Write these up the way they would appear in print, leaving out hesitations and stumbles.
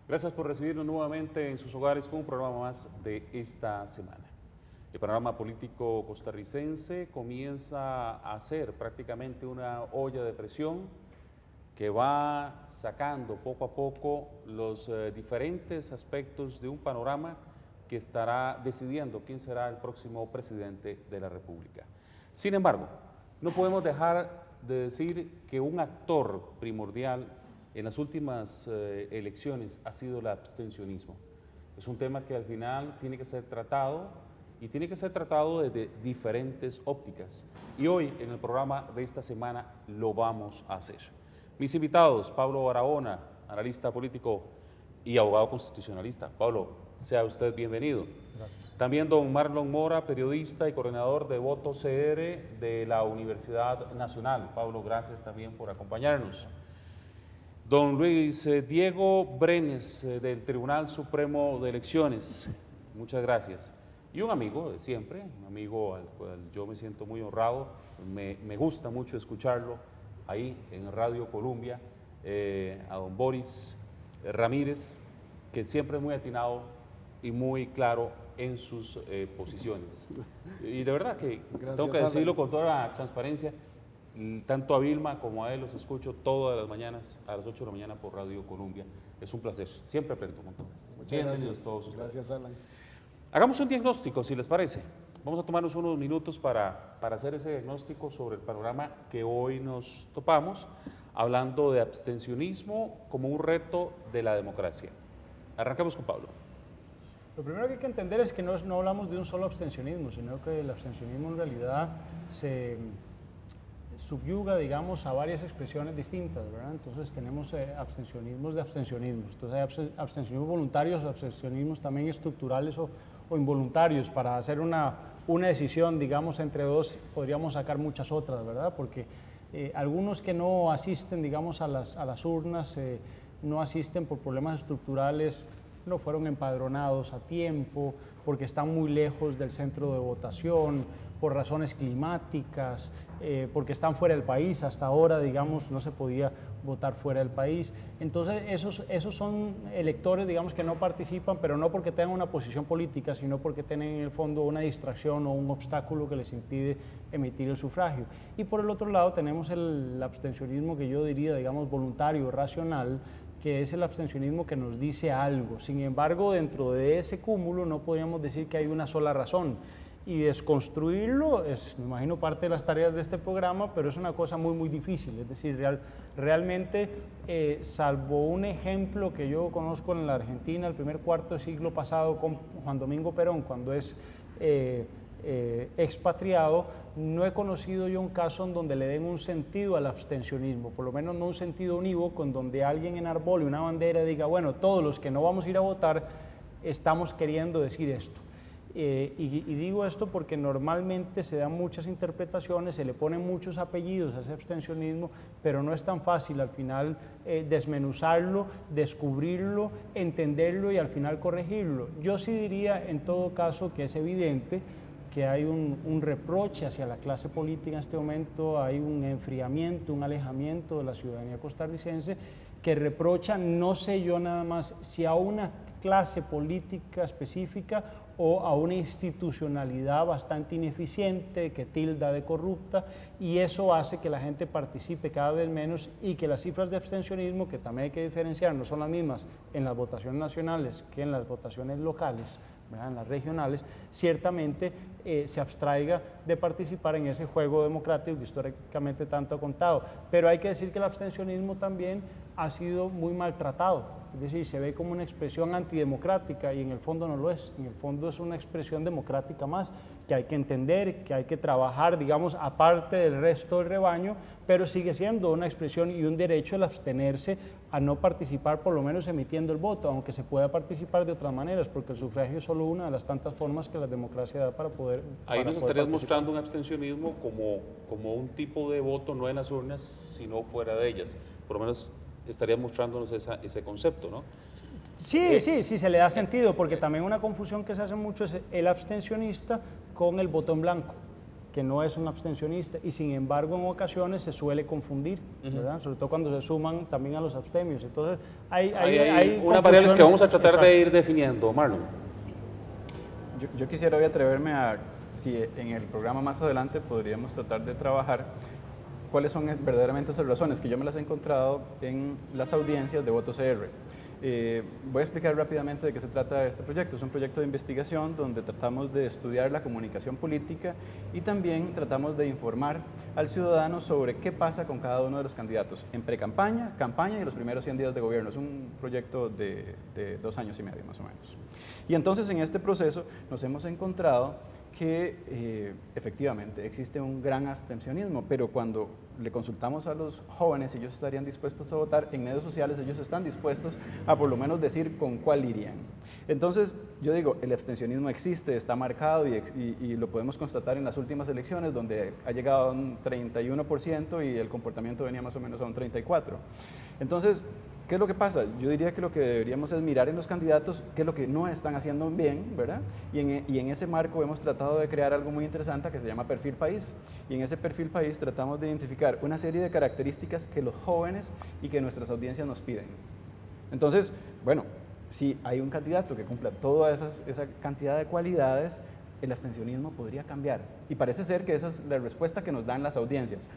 Gracias por recibirnos nuevamente en sus hogares con un programa más de esta semana. El panorama político costarricense comienza a ser prácticamente una olla de presión que va sacando poco a poco los diferentes aspectos de un panorama que estará decidiendo quién será el próximo presidente de la República. Sin embargo, no podemos dejar de decir que un actor primordial en las últimas elecciones ha sido el abstencionismo. Es un tema que al final tiene que ser tratado y tiene que ser tratado desde diferentes ópticas. Y hoy en el programa de esta semana lo vamos a hacer. Mis invitados, Pablo Barahona, analista político y abogado constitucionalista. Pablo, sea usted bienvenido. Gracias. También don Marlon Mora, periodista y coordinador de Voto CR de la Universidad Nacional. Pablo, gracias también por acompañarnos. Don Luis Diego Brenes, del Tribunal Supremo de Elecciones, muchas gracias. Y un amigo de siempre, un amigo al cual yo me siento muy honrado, me gusta mucho escucharlo ahí en Radio Colombia, a don Boris Ramírez, que siempre es muy atinado y muy claro en sus posiciones. Y de verdad que tengo que decirlo con toda la transparencia, tanto a Vilma como a él los escucho todas las mañanas a las 8 de la mañana por Radio Colombia. Es un placer, siempre aprendo montones. Bienvenidos todos ustedes. Gracias, Alan. Hagamos un diagnóstico, si les parece. Vamos a tomarnos unos minutos para hacer ese diagnóstico sobre el panorama que hoy nos topamos, hablando de abstencionismo como un reto de la democracia. Arranquemos con Pablo. Lo primero que hay que entender es que no hablamos de un solo abstencionismo, sino que el abstencionismo en realidad se subyuga, digamos, a varias expresiones distintas, ¿verdad? Entonces tenemos abstencionismos de abstencionismos. Entonces hay abstencionismos voluntarios, abstencionismos también estructurales o involuntarios. Para hacer una decisión, digamos, entre dos, podríamos sacar muchas otras, ¿verdad? Porque algunos que no asisten, digamos, a las urnas, no asisten por problemas estructurales, no fueron empadronados a tiempo, porque están muy lejos del centro de votación, por razones climáticas, porque están fuera del país. Hasta ahora, digamos, no se podía votar fuera del país. Entonces, esos son electores, digamos, que no participan, pero no porque tengan una posición política, sino porque tienen en el fondo una distracción o un obstáculo que les impide emitir el sufragio. Y por el otro lado tenemos el abstencionismo que yo diría, digamos, voluntario, racional, que es el abstencionismo que nos dice algo. Sin embargo, dentro de ese cúmulo no podríamos decir que hay una sola razón. Y desconstruirlo es, me imagino, parte de las tareas de este programa, pero es una cosa muy, muy difícil. Es decir, realmente, salvo un ejemplo que yo conozco en la Argentina, el primer cuarto de siglo pasado, con Juan Domingo Perón, cuando es expatriado, no he conocido yo un caso en donde le den un sentido al abstencionismo, por lo menos no un sentido unívoco, en donde alguien enarbole una bandera y diga, bueno, todos los que no vamos a ir a votar estamos queriendo decir esto. Y digo esto porque normalmente se dan muchas interpretaciones, se le ponen muchos apellidos a ese abstencionismo, pero no es tan fácil al final desmenuzarlo, descubrirlo, entenderlo y al final corregirlo. Yo sí diría en todo caso que es evidente que hay un reproche hacia la clase política en este momento, hay un enfriamiento, un alejamiento de la ciudadanía costarricense que reprocha, no sé yo nada más, si a una clase política específica o a una institucionalidad bastante ineficiente que tilda de corrupta, y eso hace que la gente participe cada vez menos y que las cifras de abstencionismo, que también hay que diferenciar, no son las mismas en las votaciones nacionales que en las votaciones locales, ¿verdad? En las regionales, ciertamente se abstraiga de participar en ese juego democrático que históricamente tanto ha contado. Pero hay que decir que el abstencionismo también ha sido muy maltratado, es decir, se ve como una expresión antidemocrática y en el fondo no lo es. En el fondo es una expresión democrática más que hay que entender, que hay que trabajar, digamos, aparte del resto del rebaño, pero sigue siendo una expresión y un derecho el abstenerse a no participar, por lo menos emitiendo el voto, aunque se pueda participar de otras maneras, porque el sufragio es solo una de las tantas formas que la democracia da para poder Ahí nos estarías mostrando un abstencionismo como un tipo de voto no en las urnas, sino fuera de ellas. Por lo menos estarías mostrándonos ese concepto, ¿no? Sí, sí se le da sentido, porque también una confusión que se hace mucho es el abstencionista con el voto en blanco, que no es un abstencionista y sin embargo en ocasiones se suele confundir, ¿verdad? Sobre todo cuando se suman también a los abstemios. Entonces hay unas variables que vamos a tratar exacto. de ir definiendo, Marlon. Yo quisiera hoy atreverme a, si en el programa más adelante podríamos tratar de trabajar cuáles son verdaderamente esas razones, que yo me las he encontrado en las audiencias de VotoCR. Voy a explicar rápidamente de qué se trata este proyecto. Es un proyecto de investigación donde tratamos de estudiar la comunicación política y también tratamos de informar al ciudadano sobre qué pasa con cada uno de los candidatos en pre-campaña, campaña y los primeros 100 días de gobierno. Es un proyecto de 2 años y medio más o menos. Y entonces en este proceso nos hemos encontrado que efectivamente existe un gran abstencionismo, pero cuando le consultamos a los jóvenes si ellos estarían dispuestos a votar, en medios sociales ellos están dispuestos a por lo menos decir con cuál irían. Entonces, yo digo, el abstencionismo existe, está marcado y lo podemos constatar en las últimas elecciones, donde ha llegado a un 31% y el comportamiento venía más o menos a un 34%. Entonces, ¿qué es lo que pasa? Yo diría que lo que deberíamos es mirar en los candidatos qué es lo que no están haciendo bien, ¿verdad? Y en ese marco hemos tratado de crear algo muy interesante que se llama Perfil País. Y en ese Perfil País tratamos de identificar una serie de características que los jóvenes y que nuestras audiencias nos piden. Entonces, bueno, si hay un candidato que cumpla toda esa cantidad de cualidades, el abstencionismo podría cambiar. Y parece ser que esa es la respuesta que nos dan las audiencias.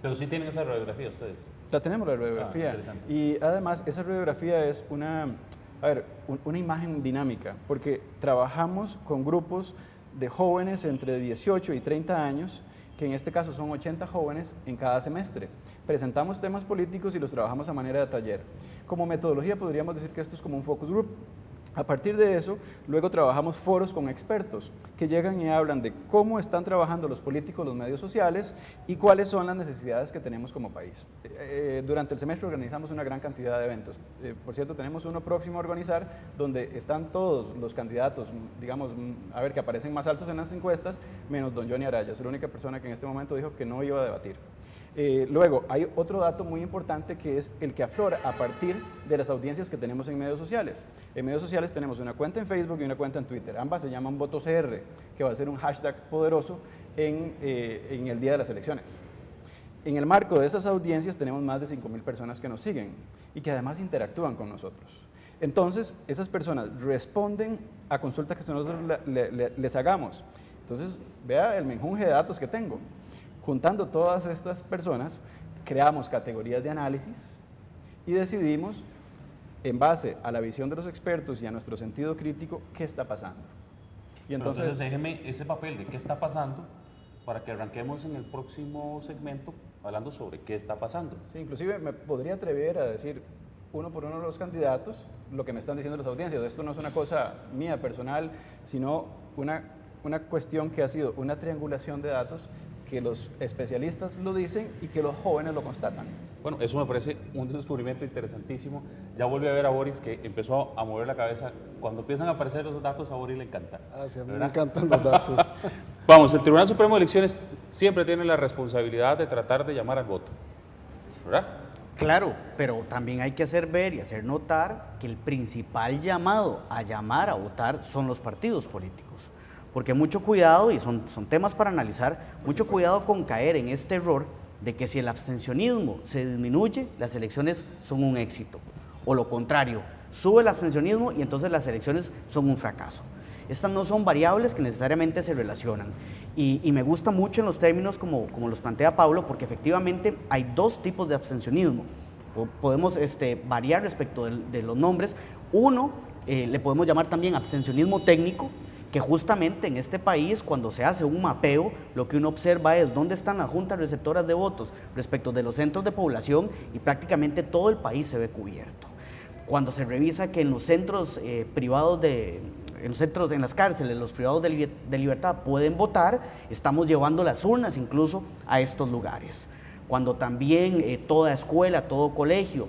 Pero sí tienen esa radiografía ustedes. La tenemos, la radiografía. Interesante. Y además, esa radiografía es una imagen dinámica, porque trabajamos con grupos de jóvenes entre 18 y 30 años, que en este caso son 80 jóvenes en cada semestre. Presentamos temas políticos y los trabajamos a manera de taller. Como metodología podríamos decir que esto es como un focus group. A partir de eso, luego trabajamos foros con expertos que llegan y hablan de cómo están trabajando los políticos, los medios sociales y cuáles son las necesidades que tenemos como país. Durante el semestre organizamos una gran cantidad de eventos. Por cierto, tenemos uno próximo a organizar donde están todos los candidatos, digamos, a ver, que aparecen más altos en las encuestas, menos don Johnny Araya. Es la única persona que en este momento dijo que no iba a debatir. Luego, hay otro dato muy importante que es el que aflora a partir de las audiencias que tenemos en medios sociales. En medios sociales tenemos una cuenta en Facebook y una cuenta en Twitter. Ambas se llaman VotoCR, que va a ser un hashtag poderoso en el día de las elecciones. En el marco de esas audiencias tenemos más de 5.000 personas que nos siguen y que además interactúan con nosotros. Entonces, esas personas responden a consultas que nosotros les hagamos. Entonces, vea el menjunje de datos que tengo. Juntando todas estas personas, creamos categorías de análisis y decidimos, en base a la visión de los expertos y a nuestro sentido crítico, qué está pasando. Y entonces déjeme ese papel de qué está pasando para que arranquemos en el próximo segmento hablando sobre qué está pasando. Sí, inclusive me podría atrever a decir uno por uno de los candidatos lo que me están diciendo las audiencias. Esto no es una cosa mía personal, sino una cuestión que ha sido una triangulación de datos que los especialistas lo dicen y que los jóvenes lo constatan. Bueno, eso me parece un descubrimiento interesantísimo. Ya volví a ver a Boris que empezó a mover la cabeza. Cuando empiezan a aparecer los datos, a Boris le encanta. Sí, a mí ¿verdad? me encantan los datos. Vamos, el Tribunal Supremo de Elecciones siempre tiene la responsabilidad de tratar de llamar al voto, ¿verdad? Claro, pero también hay que hacer ver y hacer notar que el principal llamado a llamar a votar son los partidos políticos. Porque mucho cuidado, y son temas para analizar, mucho cuidado con caer en este error de que si el abstencionismo se disminuye, las elecciones son un éxito. O lo contrario, sube el abstencionismo y entonces las elecciones son un fracaso. Estas no son variables que necesariamente se relacionan. Y me gusta mucho en los términos como los plantea Pablo, porque efectivamente hay dos tipos de abstencionismo. Podemos variar respecto de los nombres. Uno, le podemos llamar también abstencionismo técnico, que justamente en este país, cuando se hace un mapeo, lo que uno observa es dónde están las juntas receptoras de votos respecto de los centros de población y prácticamente todo el país se ve cubierto. Cuando se revisa que en los centros privados en las cárceles, los privados de libertad pueden votar, estamos llevando las urnas incluso a estos lugares. Cuando también toda escuela, todo colegio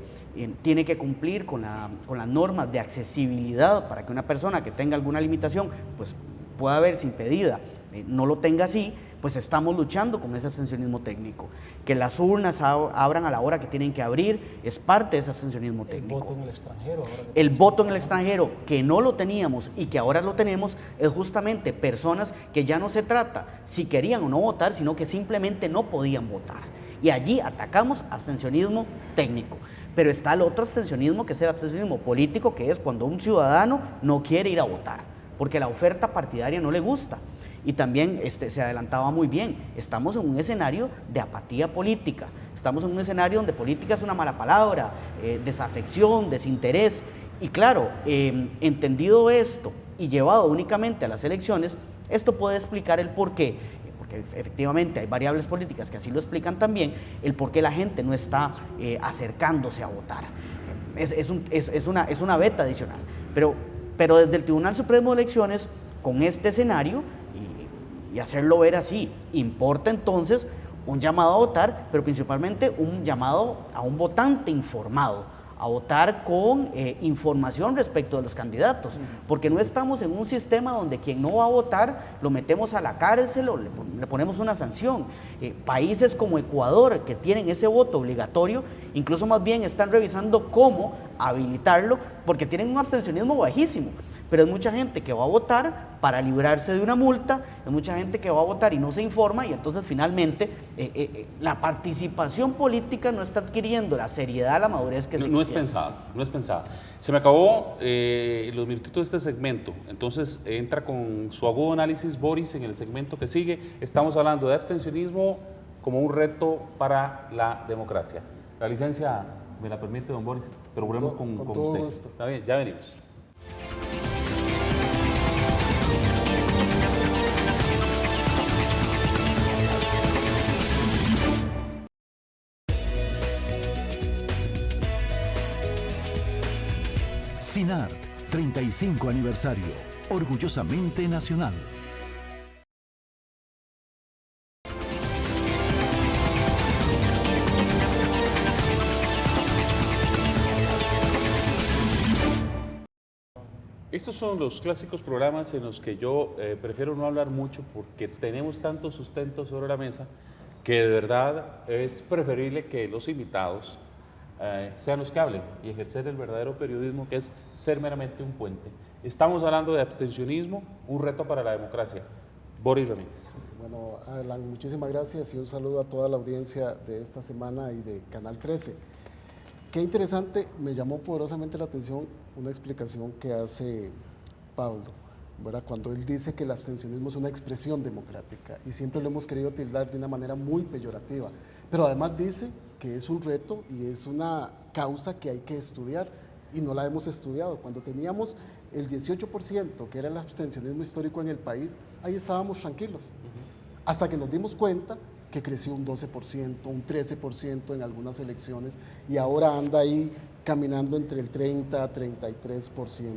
tiene que cumplir con las normas de accesibilidad para que una persona que tenga alguna limitación pues pueda verse impedida, no lo tenga así, pues estamos luchando con ese abstencionismo técnico. Que las urnas abran a la hora que tienen que abrir es parte de ese abstencionismo técnico. El voto en el extranjero. El voto en el extranjero, que no lo teníamos y que ahora lo tenemos, es justamente personas que ya no se trata si querían o no votar, sino que simplemente no podían votar. Y allí atacamos abstencionismo técnico. Pero está el otro abstencionismo, que es el abstencionismo político, que es cuando un ciudadano no quiere ir a votar, porque la oferta partidaria no le gusta. Y también se adelantaba muy bien, estamos en un escenario de apatía política, estamos en un escenario donde política es una mala palabra, desafección, desinterés. Y claro, entendido esto y llevado únicamente a las elecciones, esto puede explicar el porqué, porque efectivamente hay variables políticas que así lo explican también, el por qué la gente no está acercándose a votar. Es una veta adicional. Pero desde el Tribunal Supremo de Elecciones, con este escenario, y hacerlo ver así, importa entonces un llamado a votar, pero principalmente un llamado a un votante informado, a votar con información respecto de los candidatos, porque no estamos en un sistema donde quien no va a votar lo metemos a la cárcel o le ponemos una sanción. Países como Ecuador, que tienen ese voto obligatorio, incluso más bien están revisando cómo habilitarlo, porque tienen un abstencionismo bajísimo. Pero es mucha gente que va a votar para librarse de una multa, es mucha gente que va a votar y no se informa, y entonces finalmente la participación política no está adquiriendo la seriedad, la madurez que no es pensada. Se me acabó los minutitos de este segmento, entonces entra con su agudo análisis Boris en el segmento que sigue. Estamos hablando de abstencionismo como un reto para la democracia. La licencia me la permite, don Boris, pero volvemos con usted. Gusto. Está bien, ya venimos. CINART, 35 aniversario, orgullosamente nacional. Estos son los clásicos programas en los que yo prefiero no hablar mucho porque tenemos tanto sustento sobre la mesa que de verdad es preferible que los invitados sean los que hablen y ejercer el verdadero periodismo, que es ser meramente un puente. Estamos hablando de abstencionismo, un reto para la democracia. Boris Ramírez. Bueno, Alan, muchísimas gracias y un saludo a toda la audiencia de esta semana y de Canal 13. Qué interesante, me llamó poderosamente la atención una explicación que hace Pablo, ¿verdad? Cuando él dice que el abstencionismo es una expresión democrática y siempre lo hemos querido tildar de una manera muy peyorativa, pero además dice que es un reto y es una causa que hay que estudiar y no la hemos estudiado. Cuando teníamos el 18%, que era el abstencionismo histórico en el país, ahí estábamos tranquilos, hasta que nos dimos cuenta que creció un 12%, un 13% en algunas elecciones y ahora anda ahí caminando entre el 30 a 33%.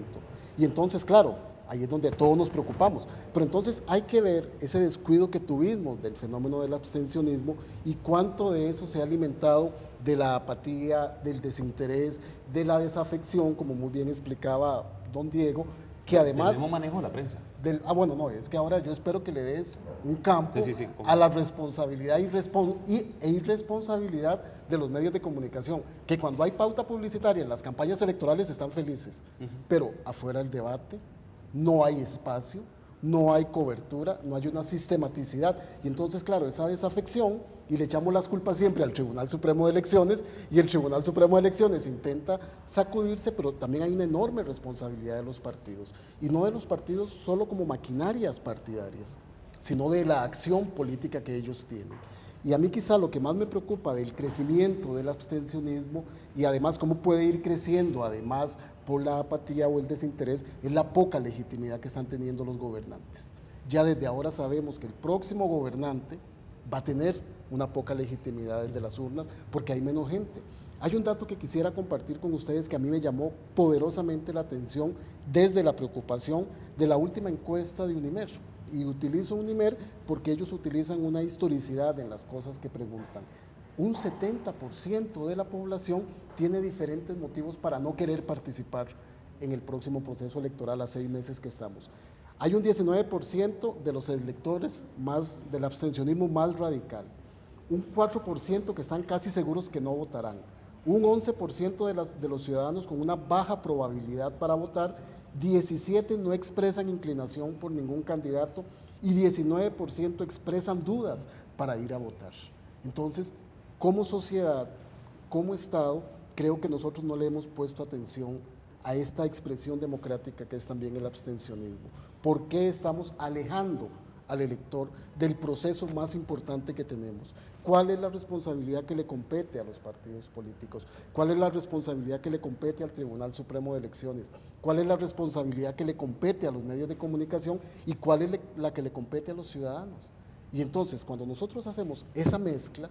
Y entonces, claro, ahí es donde todos nos preocupamos. Pero entonces hay que ver ese descuido que tuvimos del fenómeno del abstencionismo y cuánto de eso se ha alimentado de la apatía, del desinterés, de la desafección, como muy bien explicaba don Diego, que además... El mismo manejo de la prensa. bueno, no, es que ahora yo espero que le des un campo sí, a la responsabilidad e irresponsabilidad de los medios de comunicación, que cuando hay pauta publicitaria en las campañas electorales están felices, pero afuera del debate no hay espacio, no hay cobertura, no hay una sistematicidad, y entonces, claro, esa desafección, y le echamos las culpas siempre al Tribunal Supremo de Elecciones, y el Tribunal Supremo de Elecciones intenta sacudirse, pero también hay una enorme responsabilidad de los partidos, y no de los partidos solo como maquinarias partidarias, sino de la acción política que ellos tienen. Y a mí quizá lo que más me preocupa del crecimiento del abstencionismo y además cómo puede ir creciendo, además por la apatía o el desinterés, es la poca legitimidad que están teniendo los gobernantes. Ya desde ahora sabemos que el próximo gobernante va a tener una poca legitimidad desde las urnas porque hay menos gente. Hay un dato que quisiera compartir con ustedes que a mí me llamó poderosamente la atención desde la preocupación de la última encuesta de Unimer. Y utilizo Unimer porque ellos utilizan una historicidad en las cosas que preguntan. Un 70% de la población tiene diferentes motivos para no querer participar en el próximo proceso electoral a 6 meses que estamos. Hay un 19% de los electores del abstencionismo más radical, un 4% que están casi seguros que no votarán, un 11% de los ciudadanos con una baja probabilidad para votar, 17% no expresan inclinación por ningún candidato y 19% expresan dudas para ir a votar. Entonces, como sociedad, como Estado, creo que nosotros no le hemos puesto atención a esta expresión democrática que es también el abstencionismo. ¿Por qué estamos alejando al elector del proceso más importante que tenemos? ¿Cuál es la responsabilidad que le compete a los partidos políticos? ¿Cuál es la responsabilidad que le compete al Tribunal Supremo de Elecciones? ¿Cuál es la responsabilidad que le compete a los medios de comunicación? ¿Y cuál es la que le compete a los ciudadanos? Y entonces, cuando nosotros hacemos esa mezcla,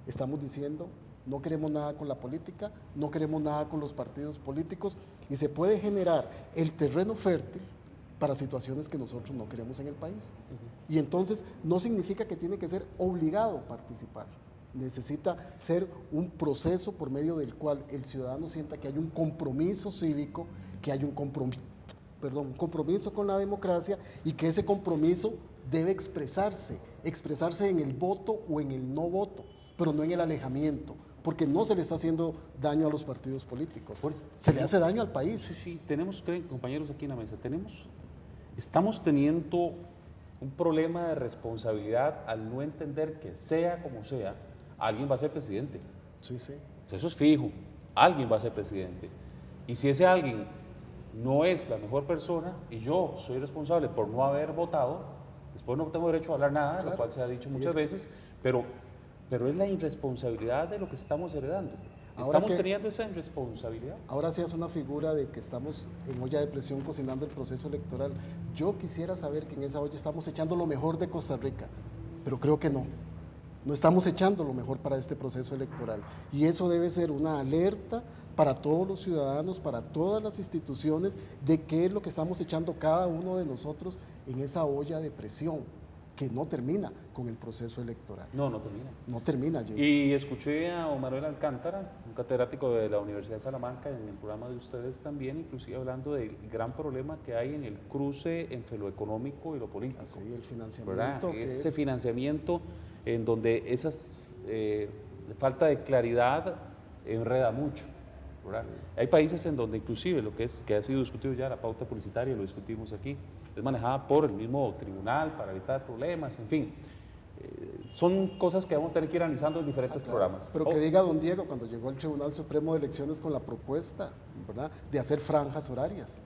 estamos diciendo, no queremos nada con la política, no queremos nada con los partidos políticos, y se puede generar el terreno fértil para situaciones que nosotros no queremos en el país. Y entonces no significa que tiene que ser obligado a participar. Necesita ser un proceso por medio del cual el ciudadano sienta que hay un compromiso cívico, que hay un compromiso con la democracia, y que ese compromiso debe expresarse en el voto o en el no voto, pero no en el alejamiento, porque no se le está haciendo daño a los partidos políticos, se le hace daño al país. Sí, tenemos, compañeros aquí en la mesa, estamos teniendo un problema de responsabilidad al no entender que sea como sea, alguien va a ser presidente. Sí, sí. Eso es fijo, alguien va a ser presidente. Y si ese alguien no es la mejor persona y yo soy responsable por no haber votado, después no tengo derecho a hablar nada, claro, lo cual se ha dicho muchas veces, pero es la irresponsabilidad de lo que estamos heredando. ¿Estamos teniendo esa irresponsabilidad? Ahora sí es una figura de que estamos en olla de presión cocinando el proceso electoral. Yo quisiera saber que en esa olla estamos echando lo mejor de Costa Rica, pero creo que no. No estamos echando lo mejor para este proceso electoral. Y eso debe ser una alerta para todos los ciudadanos, para todas las instituciones, de qué es lo que estamos echando cada uno de nosotros en esa olla de presión, que no termina con el proceso electoral. No termina. No termina, Jim. Y escuché a Manuel Alcántara, un catedrático de la Universidad de Salamanca, en el programa de ustedes también, inclusive hablando del gran problema que hay en el cruce entre lo económico y lo político. Así, el financiamiento. Ese financiamiento en donde esas falta de claridad enreda mucho. Sí. Hay países en donde inclusive lo que ha sido discutido ya, la pauta publicitaria, lo discutimos aquí, es manejada por el mismo tribunal para evitar problemas, en fin. Son cosas que vamos a tener que ir analizando en diferentes programas. Pero que diga don Diego, cuando llegó al Tribunal Supremo de Elecciones con la propuesta, ¿verdad?, de hacer franjas horarias,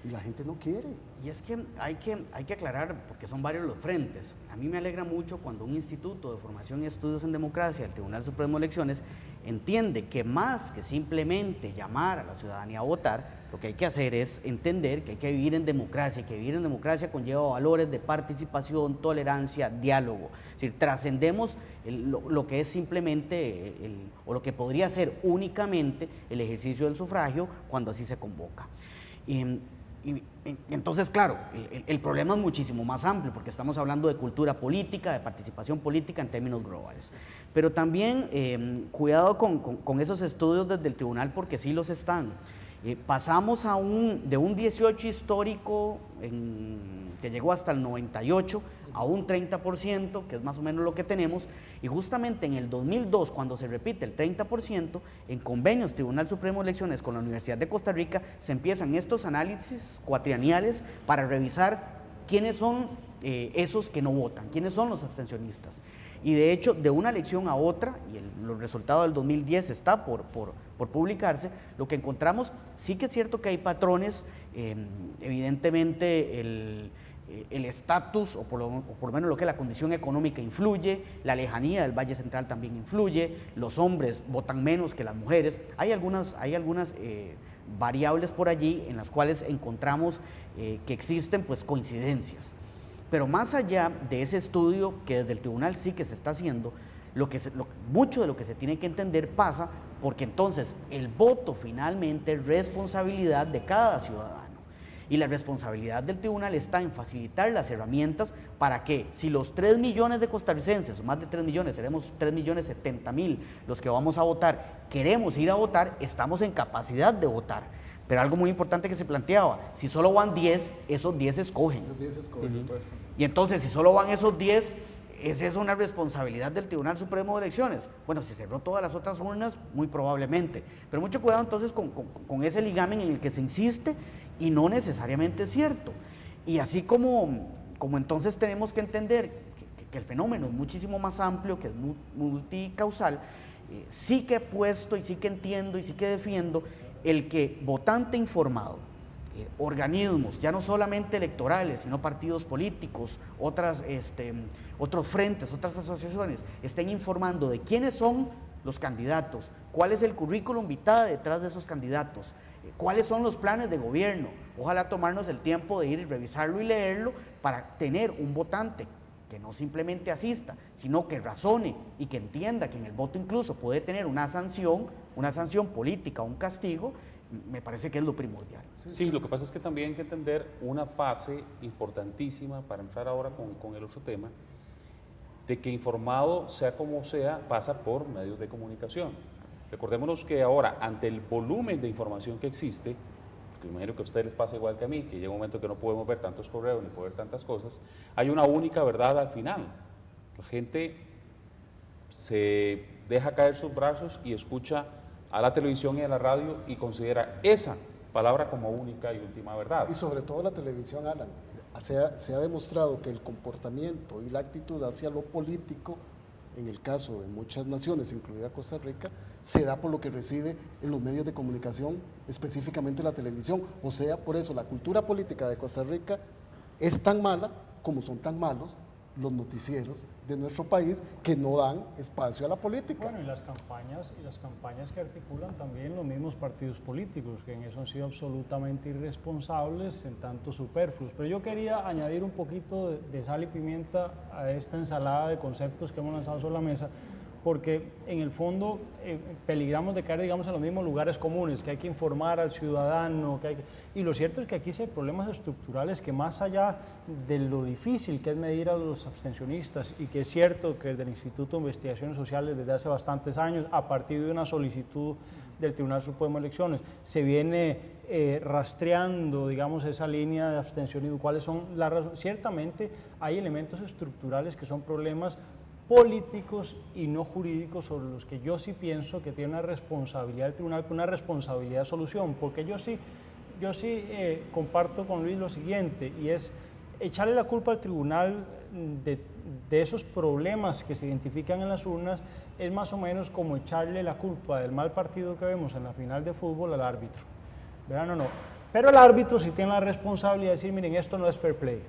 y la gente no quiere. Y es que hay que aclarar, porque son varios los frentes. A mí me alegra mucho cuando un instituto de formación y estudios en democracia, el Tribunal Supremo de Elecciones, entiende que más que simplemente llamar a la ciudadanía a votar, lo que hay que hacer es entender que hay que vivir en democracia, y que vivir en democracia conlleva valores de participación, tolerancia, diálogo. Es decir, trascendemos lo que es simplemente, o lo que podría ser únicamente el ejercicio del sufragio cuando así se convoca. Y entonces, claro, el problema es muchísimo más amplio, porque estamos hablando de cultura política, de participación política en términos globales. Pero también cuidado con esos estudios desde el tribunal, porque sí los están. Pasamos de un 18 histórico que llegó hasta el 98 a un 30%, que es más o menos lo que tenemos, y justamente en el 2002, cuando se repite el 30%, en convenios Tribunal Supremo de Elecciones con la Universidad de Costa Rica, se empiezan estos análisis cuatrieniales para revisar quiénes son esos que no votan, quiénes son los abstencionistas. Y de hecho, de una elección a otra, y los resultados del 2010 está por publicarse, lo que encontramos, sí que es cierto que hay patrones, evidentemente el estatus, o por lo menos lo que es la condición económica influye, la lejanía del Valle Central también influye, los hombres votan menos que las mujeres, hay algunas variables por allí en las cuales encontramos que existen pues coincidencias. Pero más allá de ese estudio que desde el tribunal sí que se está haciendo, mucho de lo que se tiene que entender pasa porque entonces el voto finalmente es responsabilidad de cada ciudadano. Y la responsabilidad del tribunal está en facilitar las herramientas para que, si los 3 millones de costarricenses, o más de 3 millones, seremos 3.070.000 los que vamos a votar, queremos ir a votar, estamos en capacidad de votar. Pero algo muy importante que se planteaba, si solo van 10, esos 10 escogen. Esos 10 escogen. Y entonces, si solo van esos 10, ¿es eso una responsabilidad del Tribunal Supremo de Elecciones? Bueno, si cerró todas las otras urnas, muy probablemente. Pero mucho cuidado entonces con ese ligamen en el que se insiste y no necesariamente es cierto. Y así como entonces tenemos que entender que el fenómeno es muchísimo más amplio, que es multicausal, sí que he puesto y sí que entiendo y sí que defiendo el que votante informado, organismos, ya no solamente electorales, sino partidos políticos, otros frentes, otras asociaciones, estén informando de quiénes son los candidatos, cuál es el currículum vitae detrás de esos candidatos, cuáles son los planes de gobierno. Ojalá tomarnos el tiempo de ir y revisarlo y leerlo para tener un votante que no simplemente asista, sino que razone y que entienda que en el voto incluso puede tener una sanción política, un castigo. Me parece que es lo primordial. Sí, lo que pasa es que también hay que entender una fase importantísima para entrar ahora con el otro tema, de que informado, sea como sea, pasa por medios de comunicación. Recordémonos que ahora, ante el volumen de información que existe, que me imagino que a ustedes les pasa igual que a mí, que llega un momento que no podemos ver tantos correos ni poder ver tantas cosas, hay una única verdad al final. La gente se deja caer sus brazos y escucha a la televisión y a la radio y considera esa palabra como única y última verdad. Y sobre todo la televisión, Alan, se ha demostrado que el comportamiento y la actitud hacia lo político, en el caso de muchas naciones, incluida Costa Rica, se da por lo que recibe en los medios de comunicación, específicamente la televisión. O sea, por eso la cultura política de Costa Rica es tan mala como son tan malos los noticieros de nuestro país, que no dan espacio a la política. Bueno, y las campañas que articulan también los mismos partidos políticos, que en eso han sido absolutamente irresponsables, en tanto superfluos. Pero yo quería añadir un poquito de sal y pimienta a esta ensalada de conceptos que hemos lanzado sobre la mesa, porque en el fondo peligramos de caer, digamos, en los mismos lugares comunes, que hay que informar al ciudadano, y lo cierto es que aquí sí hay problemas estructurales que, más allá de lo difícil que es medir a los abstencionistas, y que es cierto que desde el Instituto de Investigaciones Sociales desde hace bastantes años, a partir de una solicitud del Tribunal Supremo de Elecciones, se viene rastreando, digamos, esa línea de abstencionismo, cuáles son las razones. Ciertamente hay elementos estructurales que son problemas políticos y no jurídicos, sobre los que yo sí pienso que tiene una responsabilidad el tribunal, una responsabilidad de solución, porque yo sí comparto con Luis lo siguiente, y es echarle la culpa al tribunal de esos problemas que se identifican en las urnas, es más o menos como echarle la culpa del mal partido que vemos en la final de fútbol al árbitro. ¿Verdad? No. Pero el árbitro sí tiene la responsabilidad de decir, miren, esto no es fair play.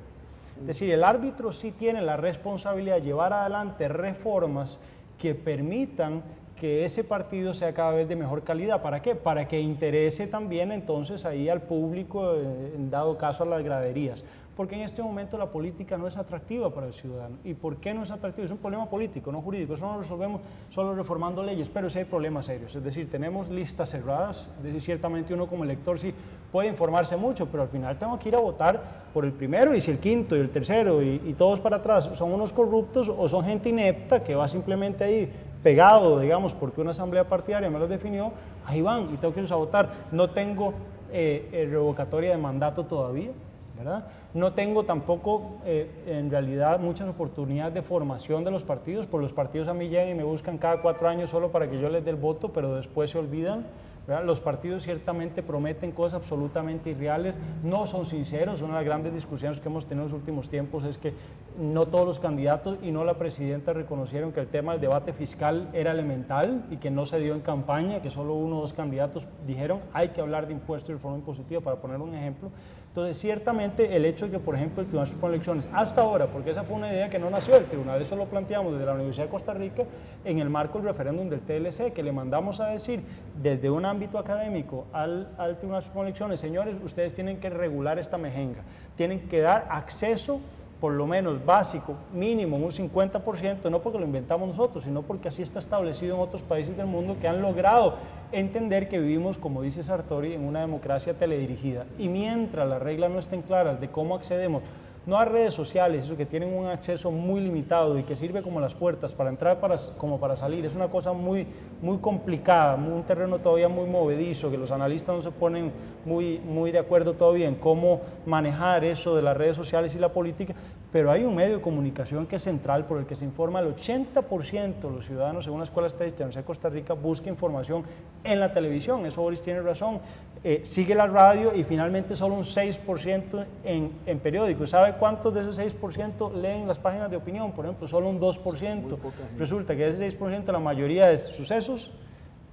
Es decir, el árbitro sí tiene la responsabilidad de llevar adelante reformas que permitan que ese partido sea cada vez de mejor calidad. ¿Para qué? Para que interese también entonces ahí al público, en dado caso a las graderías. Porque en este momento la política no es atractiva para el ciudadano. ¿Y por qué no es atractiva? Es un problema político, no jurídico. Eso no lo resolvemos solo reformando leyes, pero sí hay problemas serios. Es decir, tenemos listas cerradas. Es decir, ciertamente uno como elector sí puede informarse mucho, pero al final tengo que ir a votar por el primero, y si el quinto y el tercero y todos para atrás son unos corruptos o son gente inepta que va simplemente ahí pegado, digamos, porque una asamblea partidaria me los definió, ahí van y tengo que ir a votar. No tengo revocatoria de mandato todavía, ¿verdad? No tengo tampoco, en realidad, muchas oportunidades de formación de los partidos, porque los partidos a mí llegan y me buscan cada 4 años solo para que yo les dé el voto, pero después se olvidan, ¿verdad? Los partidos ciertamente prometen cosas absolutamente irreales, no son sinceros. Una de las grandes discusiones que hemos tenido en los últimos tiempos es que no todos los candidatos y no la presidenta reconocieron que el tema del debate fiscal era elemental y que no se dio en campaña, que solo 1 o 2 candidatos dijeron hay que hablar de impuestos y reforma impositiva, para poner un ejemplo. Entonces, ciertamente el hecho de que, por ejemplo, el Tribunal Supremo de Elecciones, hasta ahora, porque esa fue una idea que no nació del tribunal, eso lo planteamos desde la Universidad de Costa Rica en el marco del referéndum del TLC, que le mandamos a decir desde un ámbito académico al Tribunal Supremo de Elecciones, señores, ustedes tienen que regular esta mejenga, tienen que dar acceso, por lo menos básico, mínimo, un 50%, no porque lo inventamos nosotros, sino porque así está establecido en otros países del mundo que han logrado entender que vivimos, como dice Sartori, en una democracia teledirigida. Y mientras las reglas no estén claras de cómo accedemos no a redes sociales, eso que tienen un acceso muy limitado y que sirve como las puertas para entrar como para salir. Es una cosa muy complicada, un terreno todavía muy movedizo, que los analistas no se ponen muy de acuerdo todavía en cómo manejar eso de las redes sociales y la política, pero hay un medio de comunicación que es central por el que se informa el 80% de los ciudadanos, según la Escuela Estadística de Costa Rica, busca información en la televisión. Eso Boris tiene razón. Sigue la radio y finalmente solo un 6% en periódicos. ¿Sabe cuántos de ese 6% leen las páginas de opinión? Por ejemplo, solo un 2%. Resulta que de ese 6% la mayoría es sucesos,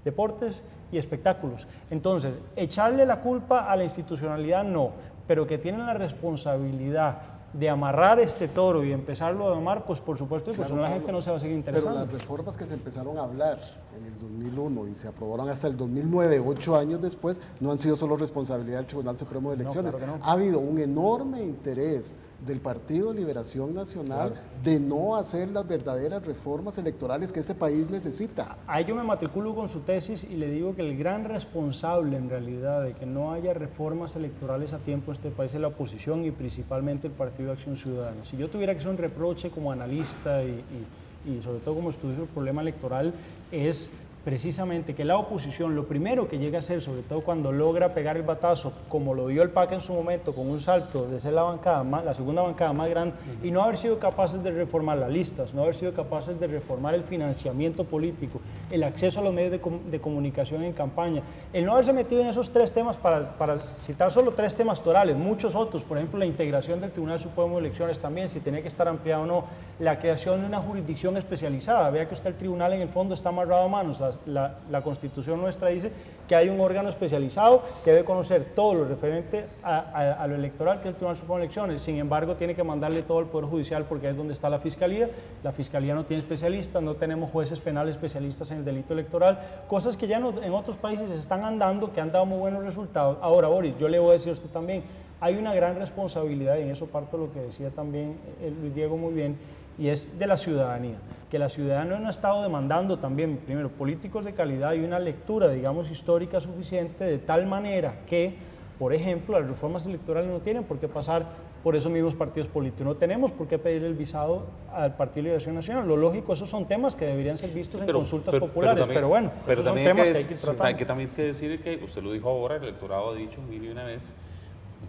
deportes y espectáculos. Entonces, echarle la culpa a la institucionalidad no, pero que tienen la responsabilidad de amarrar este toro y empezarlo a domar, pues por supuesto, pues la gente no se va a seguir interesando. Pero las reformas que se empezaron a hablar en el 2001 y se aprobaron hasta el 2009, 8 años después, no han sido solo responsabilidad del Tribunal Supremo de Elecciones. No, claro que no. Ha habido un enorme interés del Partido de Liberación Nacional de no hacer las verdaderas reformas electorales que este país necesita. Ahí yo me matriculo con su tesis y le digo que el gran responsable en realidad de que no haya reformas electorales a tiempo en este país es la oposición y principalmente el Partido de Acción Ciudadana. Si yo tuviera que hacer un reproche como analista y sobre todo como estudioso del problema electoral, es precisamente que la oposición lo primero que llega a hacer, sobre todo cuando logra pegar el batazo, como lo dio el PAC en su momento, con un salto de ser la segunda bancada más grande, y no haber sido capaces de reformar las listas, no haber sido capaces de reformar el financiamiento político, el acceso a los medios de comunicación en campaña, el no haberse metido en esos 3 temas, para citar solo 3 temas torales, muchos otros, por ejemplo, la integración del Tribunal Supremo de Elecciones también, si tenía que estar ampliado o no, la creación de una jurisdicción especializada. Vea que usted, el tribunal en el fondo está amarrado a manos. La Constitución nuestra dice que hay un órgano especializado que debe conocer todo lo referente a lo electoral, que es el Tribunal Supremo de Elecciones. Sin embargo, tiene que mandarle todo al Poder Judicial porque es donde está la Fiscalía. La Fiscalía no tiene especialistas, no tenemos jueces penales especialistas en el delito electoral, cosas que ya en otros países están andando, que han dado muy buenos resultados. Ahora, Boris, yo le voy a decir a usted también, hay una gran responsabilidad, y en eso parto lo que decía también Luis Diego muy bien, y es de la ciudadanía, que la ciudadanía no ha estado demandando también, primero, políticos de calidad y una lectura, digamos, histórica suficiente, de tal manera que, por ejemplo, las reformas electorales no tienen por qué pasar por esos mismos partidos políticos, no tenemos por qué pedir el visado al Partido de Liberación Nacional. Lo lógico, esos son temas que deberían ser vistos en consultas populares, pero bueno, esos son temas que hay que ir tratando. También hay que decir que, usted lo dijo ahora, el electorado ha dicho mil y una vez,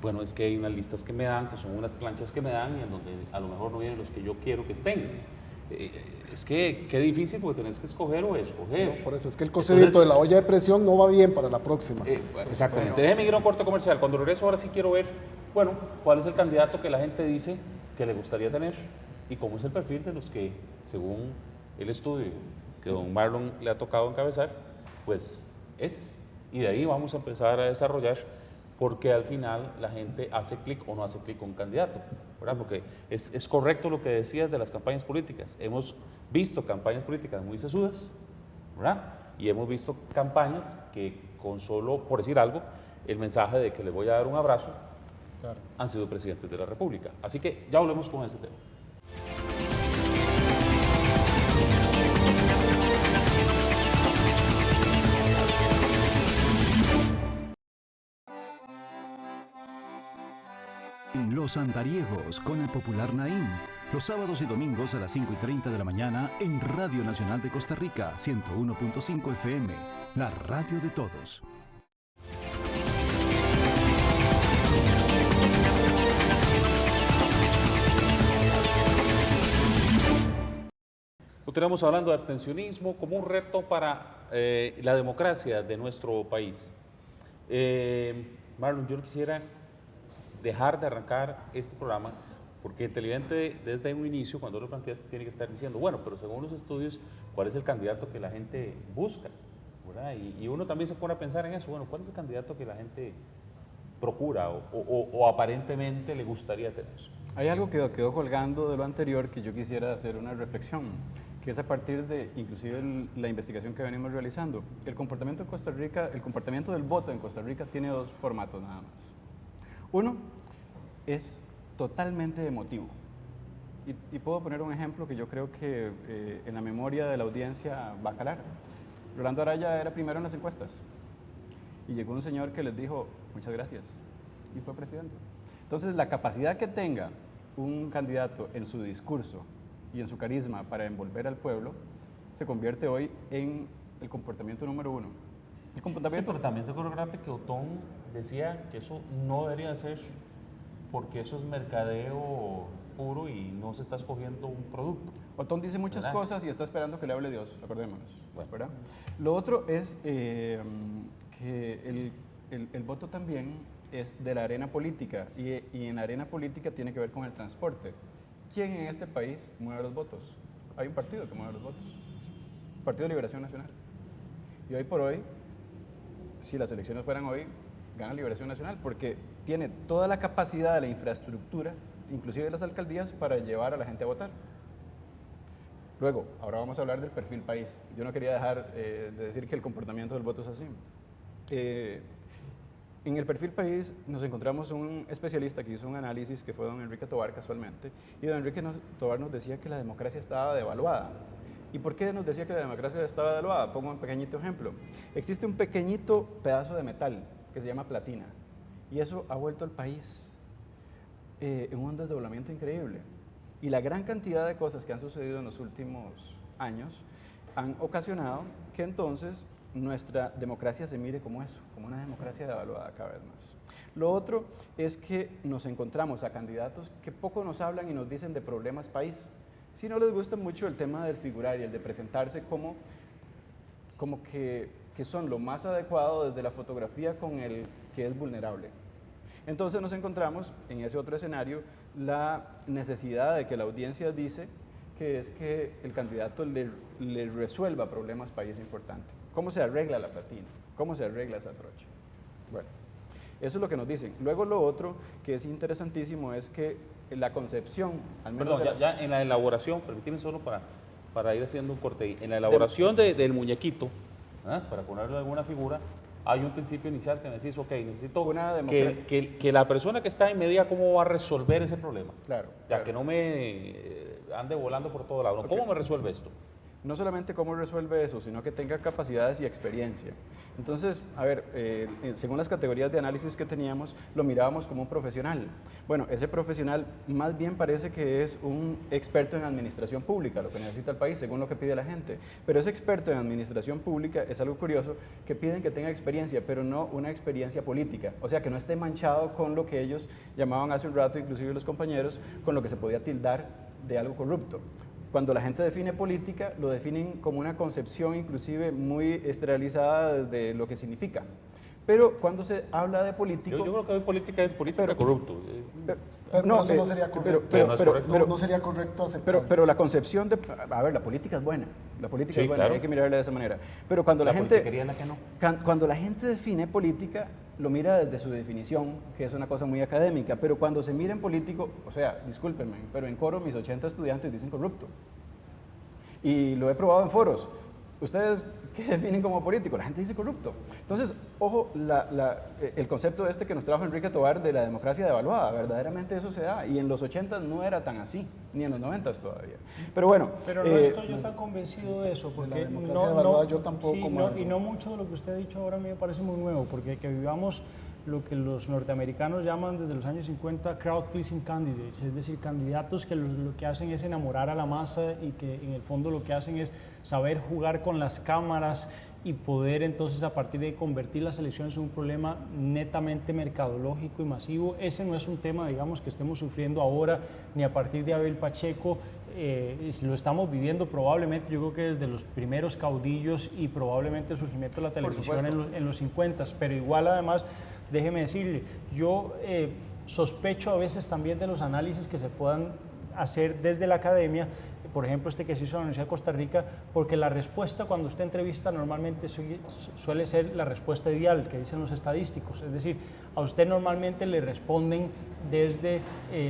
bueno, es que hay unas listas que me dan, que son unas planchas que me dan y en donde a lo mejor no vienen los que yo quiero que estén. Es que qué difícil porque tenés que escoger o escoger. Sí, no, por eso es que el cocedito de la olla de presión no va bien para la próxima. Exactamente. Déjeme ir a un corte comercial. Cuando regreso ahora sí quiero ver, bueno, cuál es el candidato que la gente dice que le gustaría tener y cómo es el perfil de los que, según el estudio que don Marlon le ha tocado encabezar, pues es. Y de ahí vamos a empezar a desarrollar porque al final la gente hace clic o no hace clic con un candidato, ¿verdad? Porque es correcto lo que decías de las campañas políticas. Hemos visto campañas políticas muy sesudas, ¿verdad? Y hemos visto campañas que con solo, por decir algo, el mensaje de que le voy a dar un abrazo, claro, han sido presidentes de la República. Así que ya hablemos con ese tema. Los Andariegos con el popular Naim, los sábados y domingos a las 5:30 de la mañana en Radio Nacional de Costa Rica, 101.5 FM, la radio de todos. Continuamos hablando de abstencionismo como un reto para la democracia de nuestro país. Marlon, yo quisiera dejar de arrancar este programa, porque el televidente desde un inicio, cuando lo planteaste, tiene que estar diciendo, bueno, pero según los estudios, ¿cuál es el candidato que la gente busca? ¿Verdad? Y uno también se pone a pensar en eso, bueno, ¿cuál es el candidato que la gente procura o aparentemente le gustaría tener? Hay algo que quedó colgando de lo anterior que yo quisiera hacer una reflexión, que es a partir de inclusive la investigación que venimos realizando. El comportamiento en Costa Rica, el comportamiento del voto en Costa Rica tiene 2 formatos nada más. Uno es totalmente emotivo. Y puedo poner un ejemplo que yo creo que en la memoria de la audiencia va a calar. Rolando Araya era primero en las encuestas y llegó un señor que les dijo muchas gracias y fue presidente. Entonces la capacidad que tenga un candidato en su discurso y en su carisma para envolver al pueblo, se convierte hoy en el comportamiento número uno. El Sí, comportamiento... pero también te acuerdas que Otón decía que eso no debería ser porque eso es mercadeo puro y no se está escogiendo un producto. Otón dice muchas ¿Verdad? cosas y está esperando que le hable Dios, acordémonos. Bueno. ¿Verdad? Lo otro es que el voto también es de la arena política y en la arena política tiene que ver con el transporte. ¿Quién en este país mueve los votos? Hay un partido que mueve los votos, Partido de Liberación Nacional. Y hoy por hoy, si las elecciones fueran hoy, gana Liberación Nacional porque tiene toda la capacidad de la infraestructura, inclusive de las alcaldías, para llevar a la gente a votar. Luego, ahora vamos a hablar del perfil país. Yo no quería dejar de decir que el comportamiento del voto es así. En el perfil país nos encontramos un especialista que hizo un análisis que fue don Enrique Tovar casualmente, y don Enrique Tovar nos decía que la democracia estaba devaluada. ¿Y por qué nos decía que la democracia estaba devaluada? Pongo un pequeñito ejemplo. Existe un pequeñito pedazo de metal que se llama platina, y eso ha vuelto al país en un desdoblamiento increíble. Y la gran cantidad de cosas que han sucedido en los últimos años han ocasionado que entonces nuestra democracia se mire como eso, como una democracia devaluada cada vez más. Lo otro es que nos encontramos a candidatos que poco nos hablan y nos dicen de problemas país. Si no les gusta mucho el tema del figurar y el de presentarse como que son lo más adecuado desde la fotografía con el que es vulnerable. Entonces nos encontramos en ese otro escenario la necesidad de que la audiencia dice que es que el candidato le resuelva problemas país importantes. ¿Cómo se arregla la platina? ¿Cómo se arregla esa trocha? Bueno, eso es lo que nos dicen. Luego lo otro que es interesantísimo es que la concepción, al menos... Perdón, ya en la elaboración, permíteme solo para ir haciendo un corte ahí. En la elaboración del muñequito, para ponerle alguna figura, hay un principio inicial que me decís, ok, necesito que la persona que está en medida, ¿cómo va a resolver ese problema? Claro. Ya claro. que no me ande volando por todo lado. ¿Cómo me resuelve esto? No solamente cómo resuelve eso, sino que tenga capacidades y experiencia. Entonces, a ver, según las categorías de análisis que teníamos, lo mirábamos como un profesional. Bueno, ese profesional más bien parece que es un experto en administración pública, lo que necesita el país, según lo que pide la gente. Pero ese experto en administración pública es algo curioso, que piden que tenga experiencia, pero no una experiencia política. O sea, que no esté manchado con lo que ellos llamaban hace un rato, inclusive los compañeros, con lo que se podía tildar de algo corrupto. Cuando la gente define política, lo definen como una concepción inclusive muy esterilizada de lo que significa. Pero cuando se habla de político... Yo creo que hoy política es política corrupto. Pero eso no sería correcto. No sería correcto aceptar. Pero la concepción de... A ver, la política es buena. La política es buena, claro. Hay que mirarla de esa manera. Pero cuando la gente... La que no. Cuando la gente define política, lo mira desde su definición, que es una cosa muy académica. Pero cuando se mira en político, o sea, discúlpenme, pero en coro mis 80 estudiantes dicen corrupto. Y lo he probado en foros. ¿Ustedes qué definen como político? La gente dice corrupto. Entonces, ojo, el concepto este que nos trajo Enrique Tovar de la democracia devaluada, verdaderamente eso se da. Y en los 80 no era tan así, ni en los 90 todavía. Pero bueno... Pero no estoy yo tan convencido de eso, porque la democracia devaluada yo tampoco... Sí, y no mucho de lo que usted ha dicho ahora me parece muy nuevo, porque que vivamos lo que los norteamericanos llaman desde los años 50 crowd pleasing candidates, es decir, candidatos que lo que hacen es enamorar a la masa y que en el fondo lo que hacen es saber jugar con las cámaras y poder entonces a partir de convertir las elecciones en un problema netamente mercadológico y masivo. Ese no es un tema, digamos, que estemos sufriendo ahora, ni a partir de Abel Pacheco. Lo estamos viviendo probablemente, yo creo que desde los primeros caudillos y probablemente el surgimiento de la televisión en los 50, pero igual además, déjeme decirle, yo sospecho a veces también de los análisis que se puedan hacer desde la academia, por ejemplo este que se hizo en la Universidad de Costa Rica, porque la respuesta cuando usted entrevista normalmente suele ser la respuesta ideal que dicen los estadísticos, es decir, a usted normalmente le responden desde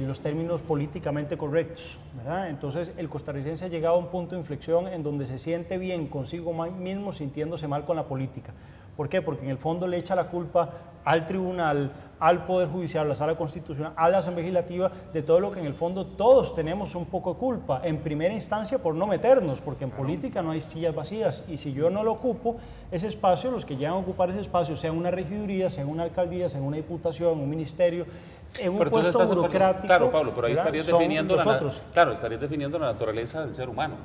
los términos políticamente correctos, ¿verdad? Entonces el costarricense ha llegado a un punto de inflexión en donde se siente bien consigo mismo sintiéndose mal con la política. ¿Por qué? Porque en el fondo le echa la culpa al tribunal, al Poder Judicial, a la Sala Constitucional, a la Asamblea Legislativa, de todo lo que en el fondo todos tenemos un poco de culpa. En primera primera instancia por no meternos, porque en política no hay sillas vacías, y si yo no lo ocupo, ese espacio, los que llegan a ocupar ese espacio, sea en una regiduría, sea en una alcaldía, sea en una diputación, un ministerio, en un puesto burocrático. Claro, Pablo, pero ahí estarías definiendo, estarías definiendo la naturaleza del ser humano.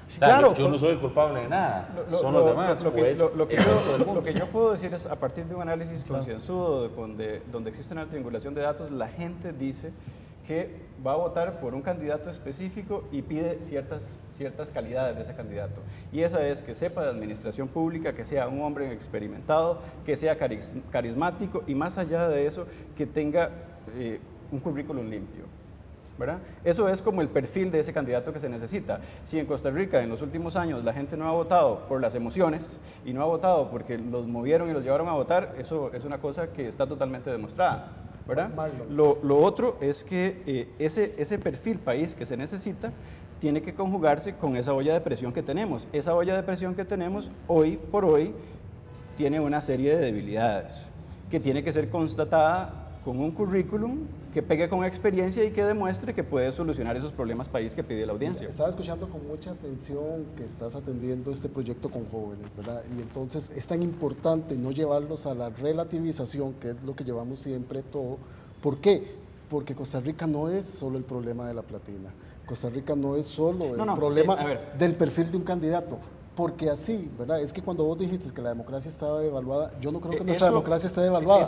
Sí, o sea, claro, yo no soy el culpable de nada, son los demás. Lo que yo puedo decir es, a partir de un análisis concienzudo, donde existe una triangulación de datos, la gente dice que va a votar por un candidato específico y pide ciertas calidades de ese candidato. Y esa es que sepa de administración pública, que sea un hombre experimentado, que sea carismático y más allá de eso, que tenga un currículum limpio, ¿verdad? Eso es como el perfil de ese candidato que se necesita. Si en Costa Rica en los últimos años la gente no ha votado por las emociones y no ha votado porque los movieron y los llevaron a votar, eso es una cosa que está totalmente demostrada, ¿verdad? Lo otro es que ese perfil país que se necesita tiene que conjugarse con esa olla de presión que tenemos. Esa olla de presión que tenemos hoy por hoy tiene una serie de debilidades que tiene que ser constatada con un currículum que pegue con experiencia y que demuestre que puede solucionar esos problemas país que pide la audiencia. Estaba escuchando con mucha atención que estás atendiendo este proyecto con jóvenes, ¿verdad? Y entonces es tan importante no llevarlos a la relativización, que es lo que llevamos siempre todo. ¿Por qué? Porque Costa Rica no es solo el problema de la platina. Costa Rica no es solo el problema del perfil de un candidato. Porque así, ¿verdad? Es que cuando vos dijiste que la democracia estaba devaluada, yo no creo que nuestra democracia esté devaluada.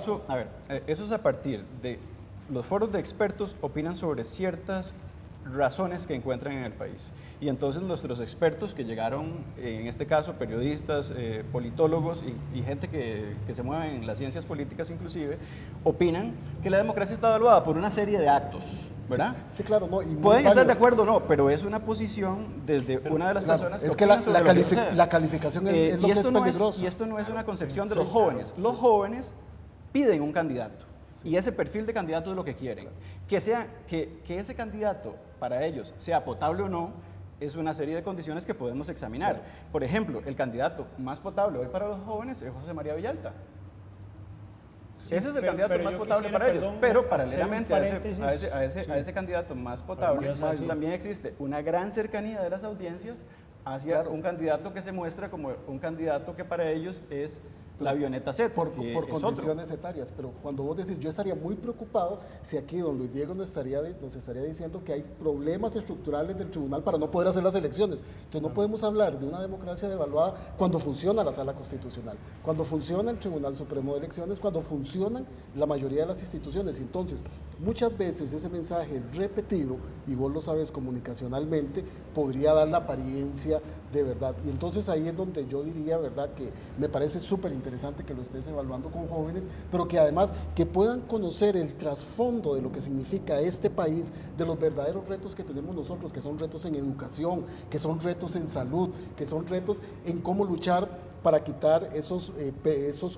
Eso es a partir de los foros de expertos opinan sobre ciertas razones que encuentran en el país. Y entonces nuestros expertos que llegaron, en este caso periodistas, politólogos y gente que se mueve en las ciencias políticas inclusive, opinan que la democracia está evaluada por una serie de actos, ¿verdad? Sí, claro. No, y pueden estar de acuerdo o no, pero es una posición desde una de las personas que la calificación es lo que es peligroso. Y esto no es una concepción de los jóvenes. Los jóvenes piden un candidato. Y ese perfil de candidato es lo que quieren. Que ese candidato para ellos sea potable o no, es una serie de condiciones que podemos examinar. Por ejemplo, el candidato más potable hoy para los jóvenes es José María Villalta. Sí, ese es el candidato más potable para ellos, pero paralelamente a ese candidato más potable también existe una gran cercanía de las audiencias hacia un candidato que se muestra como un candidato que para ellos es la avioneta Z. Por condiciones etarias, pero cuando vos decís, yo estaría muy preocupado si aquí don Luis Diego nos estaría diciendo que hay problemas estructurales del tribunal para no poder hacer las elecciones. Entonces no podemos hablar de una democracia devaluada cuando funciona la sala constitucional, cuando funciona el Tribunal Supremo de Elecciones, cuando funcionan la mayoría de las instituciones. Entonces, muchas veces ese mensaje repetido, y vos lo sabes comunicacionalmente, podría dar la apariencia de verdad. Y entonces ahí es donde yo diría, ¿verdad?, que me parece súper interesante que lo estés evaluando con jóvenes, pero que además que puedan conocer el trasfondo de lo que significa este país, de los verdaderos retos que tenemos nosotros, que son retos en educación, que son retos en salud, que son retos en cómo luchar para quitar esos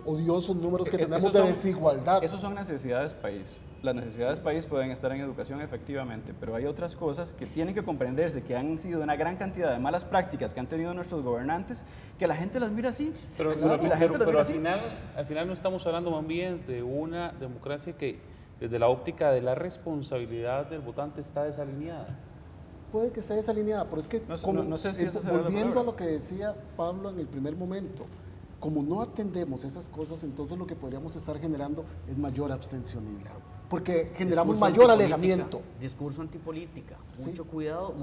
odiosos números que tenemos de desigualdad. Esos son necesidades país. Las necesidades país pueden estar en educación efectivamente, pero hay otras cosas que tienen que comprenderse, que han sido una gran cantidad de malas prácticas que han tenido nuestros gobernantes, que la gente las mira así. Pero al final no estamos hablando más bien de una democracia que desde la óptica de la responsabilidad del votante está desalineada. Puede que esté desalineada, pero es que no sé si volviendo a lo que decía Pablo en el primer momento, como no atendemos esas cosas, entonces lo que podríamos estar generando es mayor abstencionismo. Porque generamos mayor alejamiento. Discurso antipolítica. Mucho cuidado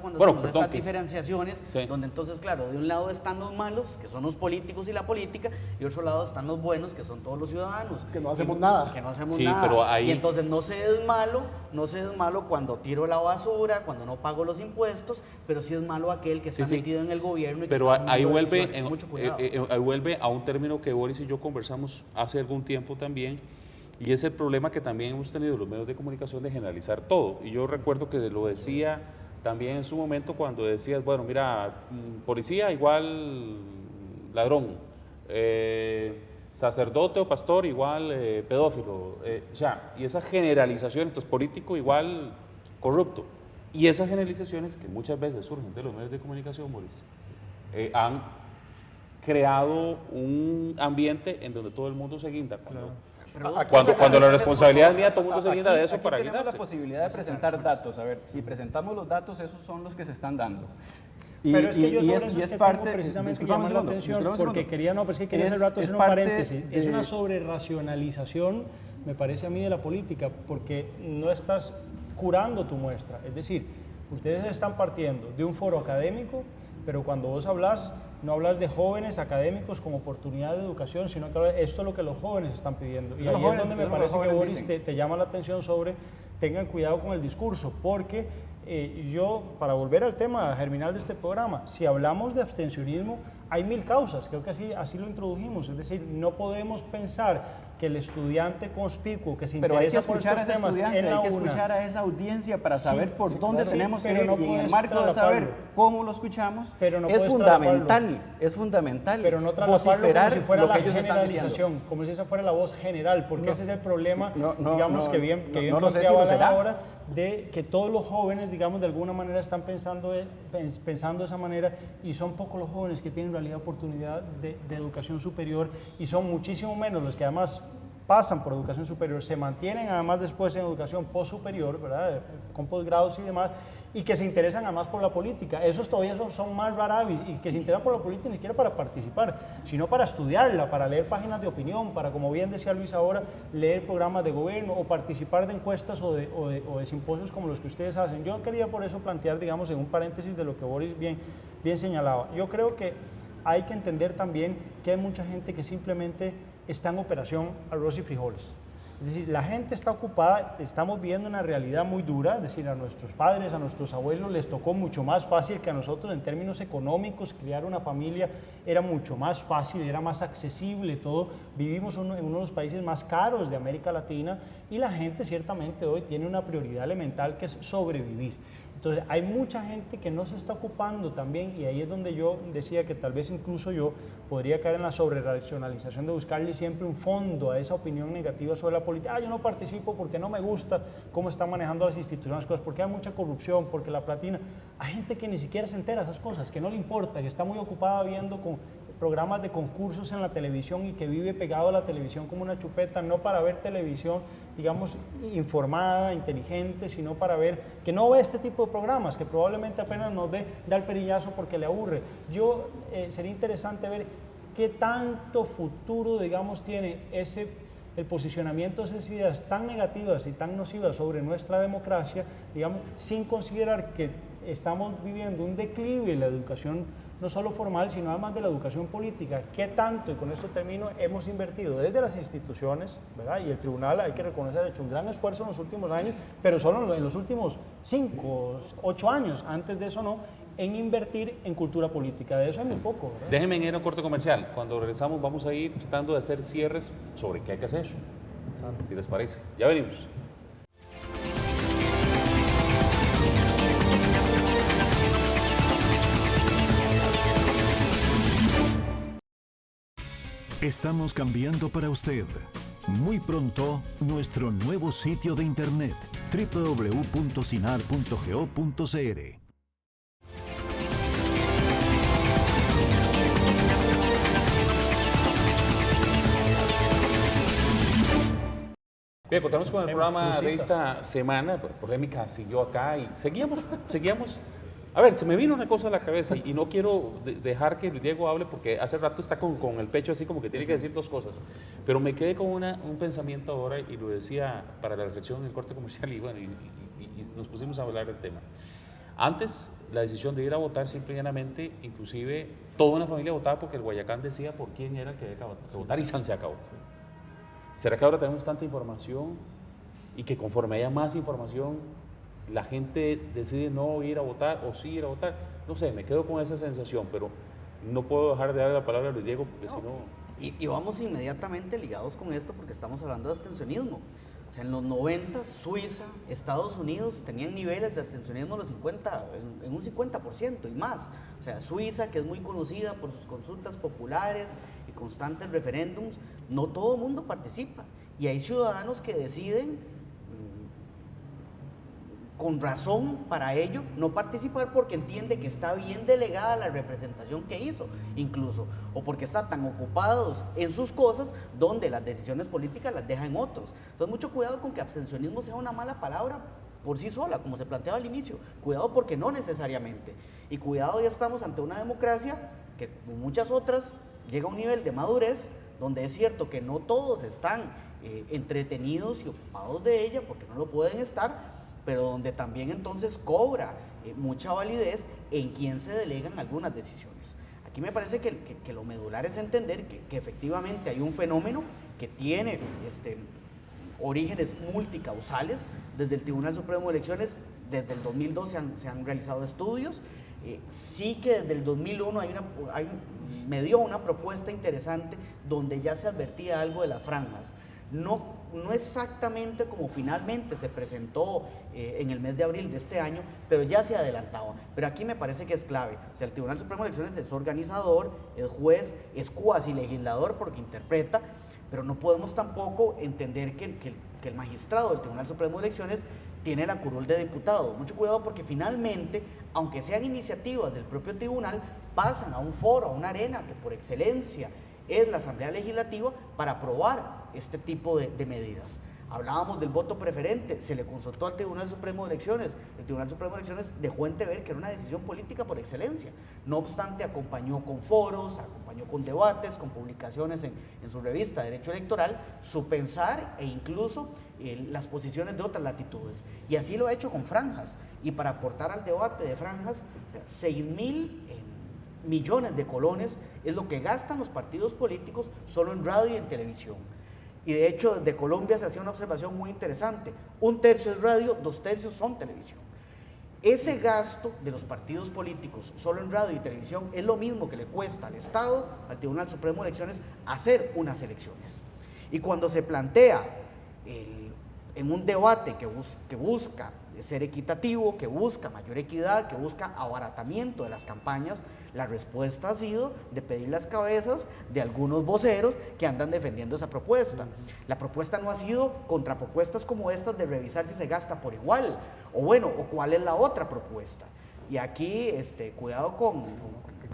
cuando hacemos estas diferenciaciones, donde entonces, claro, de un lado están los malos, que son los políticos y la política, y otro lado están los buenos, que son todos los ciudadanos. Que no hacemos nada. Que no hacemos nada. Pero ahí... Y entonces no se es malo cuando tiro la basura, cuando no pago los impuestos, pero sí es malo aquel que está metido en el gobierno. Y pero ahí vuelve a un término que Boris y yo conversamos hace algún tiempo también, y es el problema que también hemos tenido los medios de comunicación de generalizar todo. Y yo recuerdo que lo decía también en su momento cuando decías, bueno, mira, policía igual ladrón, sacerdote o pastor igual pedófilo, o sea, y esas generalizaciones, entonces político igual corrupto. Y esas generalizaciones que muchas veces surgen de los medios de comunicación, Boris, han creado un ambiente en donde todo el mundo se guinda. Cuando la responsabilidad es mía, todo el mundo se guinda de eso aquí para tenemos guindarse. la posibilidad de presentar datos. A ver, si presentamos los datos, esos son los que se están dando. Pero es que yo sobre eso y es que tengo precisamente llamar la atención, porque quería hacer rato hacer un paréntesis. Es una sobre-racionalización, me parece a mí, de la política, porque no estás curando tu muestra. Es decir, ustedes están partiendo de un foro académico, pero cuando vos hablas, no hablas de jóvenes académicos con oportunidad de educación, sino que esto es lo que los jóvenes están pidiendo. Y ahí es donde me parece que Boris te llama la atención sobre tengan cuidado con el discurso, porque yo, para volver al tema germinal de este programa, si hablamos de abstencionismo, hay 1000 causas, creo que así lo introdujimos, es decir, no podemos pensar que el estudiante conspicuo que se interesa por estos temas en la hay que escuchar a esa audiencia para saber por dónde tenemos que ir, y en el marco de saber cómo lo escuchamos, es fundamental pero no vociferar como si fuera lo que la ellos están diciendo. generalización, como si esa fuera la voz general, porque ese es el problema, que bien no sé si planteaba lo será. ahora, de que todos los jóvenes, digamos, de alguna manera están pensando de esa manera, y son pocos los jóvenes que tienen en realidad oportunidad de educación superior, y son muchísimo menos los que además pasan por educación superior, se mantienen además después en educación postsuperior, ¿verdad?, con posgrados y demás, y que se interesan además por la política. Esos todavía son más raravis, y que se interesan por la política ni siquiera para participar, sino para estudiarla, para leer páginas de opinión, para, como bien decía Luis ahora, leer programas de gobierno o participar de encuestas o de simposios como los que ustedes hacen. Yo quería por eso plantear, digamos, en un paréntesis de lo que Boris bien señalaba. Yo creo que hay que entender también que hay mucha gente que simplemente está en operación arroz y frijoles. Es decir, la gente está ocupada, estamos viviendo una realidad muy dura, es decir, a nuestros padres, a nuestros abuelos les tocó mucho más fácil que a nosotros en términos económicos. Criar una familia era mucho más fácil, era más accesible todo. Vivimos en uno de los países más caros de América Latina, y la gente ciertamente hoy tiene una prioridad elemental, que es sobrevivir. Entonces, hay mucha gente que no se está ocupando también, y ahí es donde yo decía que tal vez incluso yo podría caer en la sobre-racionalización de buscarle siempre un fondo a esa opinión negativa sobre la política. Yo no participo porque no me gusta cómo están manejando las instituciones las cosas, porque hay mucha corrupción, porque la platina. Hay gente que ni siquiera se entera de esas cosas, que no le importa, que está muy ocupada viendo con programas de concursos en la televisión, y que vive pegado a la televisión como una chupeta, no para ver televisión, digamos, informada, inteligente, sino para ver, que no ve este tipo de programas, que probablemente apenas nos ve, da el perillazo porque le aburre. Sería interesante ver qué tanto futuro, digamos, tiene el posicionamiento de esas ideas tan negativas y tan nocivas sobre nuestra democracia, digamos, sin considerar que estamos viviendo un declive en la educación, no solo formal, sino además de la educación política. ¿Qué tanto, y con esto termino, hemos invertido desde las instituciones, ¿verdad? Y el tribunal, hay que reconocer, ha hecho un gran esfuerzo en los últimos años, pero solo en los últimos 5, 8 años, antes de eso no, en invertir en cultura política. De eso hay muy poco, ¿verdad? Déjenme ir a un corte comercial. Cuando regresamos vamos a ir tratando de hacer cierres sobre qué hay que hacer, si les parece. Ya venimos. Estamos cambiando para usted. Muy pronto, nuestro nuevo sitio de internet, www.sinar.go.cr. Bien, contamos con el programa de esta semana. Polémica siguió acá y seguíamos. A ver, se me vino una cosa a la cabeza y no quiero dejar que Diego hable, porque hace rato está con el pecho así como que tiene que decir dos cosas. Pero me quedé con un pensamiento ahora, y lo decía para la reflexión en el corte comercial, y bueno, y nos pusimos a hablar del tema. Antes, la decisión de ir a votar, simple y llanamente, inclusive toda una familia votaba porque el Guayacán decía por quién era que había que votar, y se acabó. ¿Será que ahora tenemos tanta información y que conforme haya más información la gente decide no ir a votar o sí ir a votar? No sé, me quedo con esa sensación, pero no puedo dejar de darle la palabra a Luis Diego, porque si no... Y vamos inmediatamente ligados con esto, porque estamos hablando de abstencionismo. O sea, en los 90, Suiza, Estados Unidos tenían niveles de abstencionismo en un 50% y más. O sea, Suiza, que es muy conocida por sus consultas populares y constantes referéndums, no todo el mundo participa. Y hay ciudadanos que deciden con razón para ello no participar porque entiende que está bien delegada la representación que hizo, incluso, o porque está tan ocupados en sus cosas donde las decisiones políticas las dejan otros. Entonces, mucho cuidado con que abstencionismo sea una mala palabra por sí sola, como se planteaba al inicio. Cuidado porque no necesariamente. Y cuidado, ya estamos ante una democracia que, como muchas otras, llega a un nivel de madurez donde es cierto que no todos están entretenidos y ocupados de ella, porque no lo pueden estar, pero donde también entonces cobra mucha validez en quién se delegan algunas decisiones. Aquí me parece que lo medular es entender que efectivamente hay un fenómeno que tiene orígenes multicausales. Desde el Tribunal Supremo de Elecciones, desde el 2002 se han realizado estudios. Sí que desde el 2001 me dio una propuesta interesante donde ya se advertía algo de las franjas. No exactamente como finalmente se presentó en el mes de abril de este año, pero ya se adelantaba. Pero aquí me parece que es clave. O sea, el Tribunal Supremo de Elecciones es organizador, es juez, es cuasi legislador porque interpreta, pero no podemos tampoco entender que el magistrado del Tribunal Supremo de Elecciones tiene la curul de diputado. Mucho cuidado porque finalmente, aunque sean iniciativas del propio tribunal, pasan a un foro, a una arena que por excelencia es la Asamblea Legislativa para aprobar este tipo de medidas. Hablábamos del voto preferente, se le consultó al Tribunal Supremo de Elecciones, el Tribunal Supremo de Elecciones dejó entrever que era una decisión política por excelencia. No obstante, acompañó con foros, acompañó con debates, con publicaciones en su revista Derecho Electoral, su pensar e incluso las posiciones de otras latitudes. Y así lo ha hecho con franjas. Y para aportar al debate de franjas, 6.000 millones de colones es lo que gastan los partidos políticos solo en radio y en televisión. Y de hecho, desde Colombia se hacía una observación muy interesante. 1/3 es radio, 2/3 son televisión. Ese gasto de los partidos políticos solo en radio y televisión es lo mismo que le cuesta al Estado, al Tribunal Supremo de Elecciones, hacer unas elecciones. Y cuando se plantea en un debate que busca ser equitativo, que busca mayor equidad, que busca abaratamiento de las campañas, la respuesta ha sido de pedir las cabezas de algunos voceros que andan defendiendo esa propuesta. La propuesta no ha sido contrapropuestas como estas de revisar si se gasta por igual, o cuál es la otra propuesta. Y aquí, cuidado con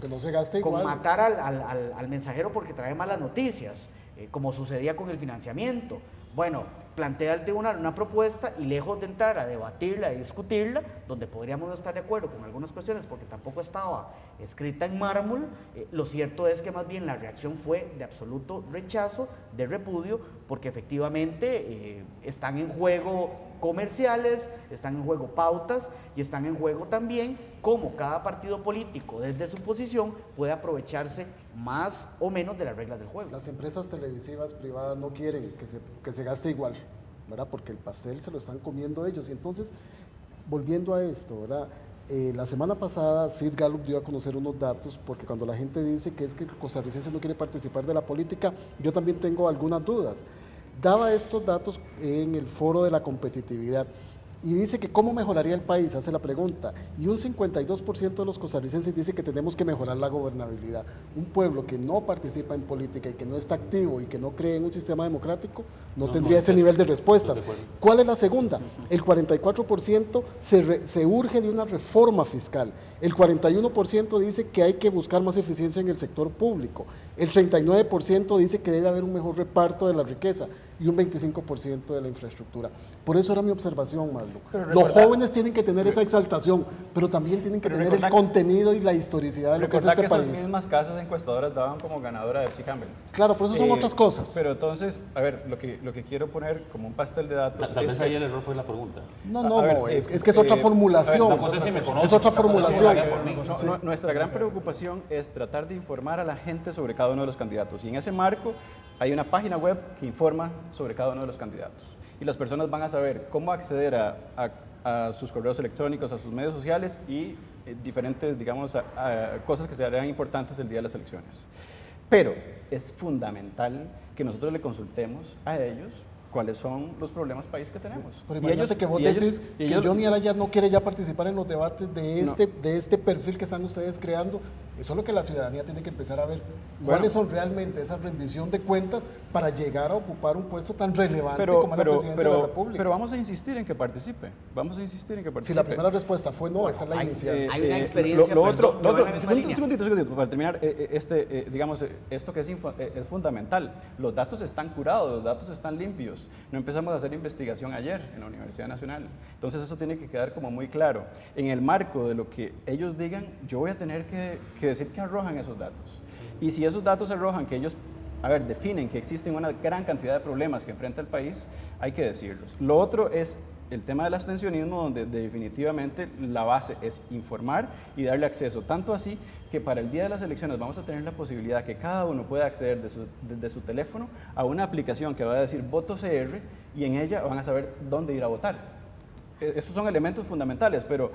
que no se gaste con igual. matar al mensajero porque trae malas noticias, como sucedía con el financiamiento. Bueno, plantea el tribunal una propuesta y lejos de entrar a debatirla y discutirla, donde podríamos no estar de acuerdo con algunas cuestiones porque tampoco estaba escrita en mármol, lo cierto es que más bien la reacción fue de absoluto rechazo, de repudio, porque efectivamente están en juego comerciales, están en juego pautas y están en juego también cómo cada partido político desde su posición puede aprovecharse más o menos de las reglas del juego. Las empresas televisivas privadas no quieren que se gaste igual, ¿verdad? Porque el pastel se lo están comiendo ellos. Y entonces, volviendo a esto, ¿verdad? La semana pasada Sid Gallup dio a conocer unos datos, porque cuando la gente dice que es que el costarricense no quiere participar de la política, yo también tengo algunas dudas. Daba estos datos en el foro de la competitividad y dice que cómo mejoraría el país, hace la pregunta, y un 52% de los costarricenses dice que tenemos que mejorar la gobernabilidad. Un pueblo que no participa en política y que no está activo y que no cree en un sistema democrático no tendría ese nivel de respuestas. ¿Cuál es la segunda? El 44% se urge de una reforma fiscal. El 41% dice que hay que buscar más eficiencia en el sector público. El 39% dice que debe haber un mejor reparto de la riqueza y un 25% de la infraestructura. Por eso era mi observación, Marlo. Los jóvenes tienen que tener esa exaltación, pero también tienen que tener el contenido y la historicidad de lo que es este país. Esas mismas casas encuestadoras daban como ganadora a Epsi Campbell. Claro, pero eso son otras cosas. Pero entonces, a ver, lo que quiero poner como un pastel de datos... Tal vez ahí el error fue la pregunta. No, es que es otra formulación. No sé si me conoce. Es otra formulación. Nuestra gran preocupación es tratar de informar a la gente sobre cada uno de los candidatos. Y en ese marco hay una página web que informa sobre cada uno de los candidatos. Y las personas van a saber cómo acceder a sus correos electrónicos, a sus medios sociales y diferentes, digamos, cosas que serán importantes el día de las elecciones. Pero es fundamental que nosotros le consultemos a ellos cuáles son los problemas país que tenemos. Pero imagínate que vos decís que Johnny Araya no quiere ya participar en los debates de este perfil que están ustedes creando. Eso es lo que la ciudadanía tiene que empezar a ver. ¿Cuáles son realmente esa rendición de cuentas para llegar a ocupar un puesto tan relevante como la presidencia de la República? Pero vamos a insistir en que participe. Si la primera respuesta fue no, esa es la inicial. Hay una experiencia. Un segundito, para terminar, digamos, esto que es fundamental. Los datos están curados, los datos están limpios. No empezamos a hacer investigación ayer en la Universidad Nacional. Entonces eso tiene que quedar como muy claro. En el marco de lo que ellos digan, yo voy a tener que decir que arrojan esos datos. Y si esos datos arrojan que ellos, definen que existen una gran cantidad de problemas que enfrenta el país, hay que decirlos. Lo otro es el tema del abstencionismo, donde definitivamente la base es informar y darle acceso. Tanto así que para el día de las elecciones vamos a tener la posibilidad que cada uno pueda acceder desde su teléfono a una aplicación que va a decir Voto CR, y en ella van a saber dónde ir a votar. Esos son elementos fundamentales, pero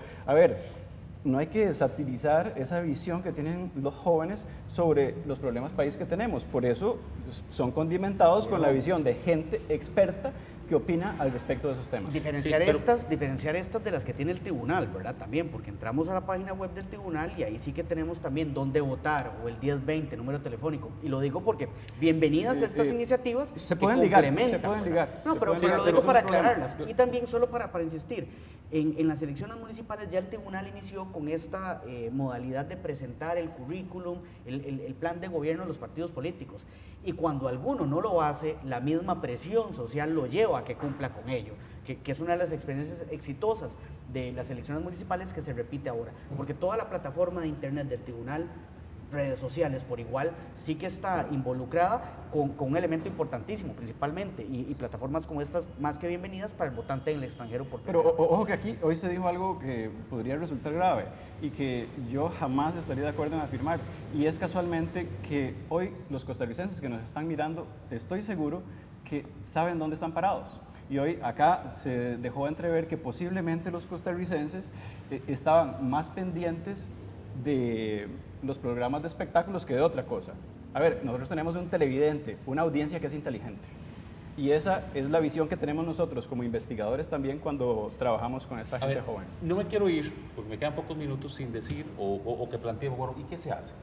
no hay que satirizar esa visión que tienen los jóvenes sobre los problemas país que tenemos. Por eso son condimentados con la visión de gente experta que opina al respecto de esos temas. Diferenciar estas de las que tiene el tribunal, ¿verdad? También, porque entramos a la página web del tribunal y ahí sí que tenemos también dónde votar, o el 1020, número telefónico. Y lo digo porque bienvenidas estas iniciativas se pueden ligar. No, pero lo digo para aclararlas. Y también solo para insistir, en las elecciones municipales ya el tribunal inició con esta modalidad de presentar el currículum, el plan de gobierno de los partidos políticos. Y cuando alguno no lo hace, la misma presión social lo lleva a que cumpla con ello, que es una de las experiencias exitosas de las elecciones municipales que se repite ahora, porque toda la plataforma de internet del tribunal, redes sociales por igual, sí que está involucrada con un elemento importantísimo principalmente, y plataformas como estas más que bienvenidas para el votante en el extranjero. Pero ojo que aquí hoy se dijo algo que podría resultar grave y que yo jamás estaría de acuerdo en afirmar, y es casualmente que hoy los costarricenses que nos están mirando, estoy seguro que saben dónde están parados. Y hoy acá se dejó entrever que posiblemente los costarricenses estaban más pendientes de los programas de espectáculos que de otra cosa. Nosotros tenemos un televidente, una audiencia que es inteligente. Y esa es la visión que tenemos nosotros como investigadores también cuando trabajamos con esta gente joven. No me quiero ir, porque me quedan pocos minutos sin decir o que planteemos, bueno, ¿y qué se hace?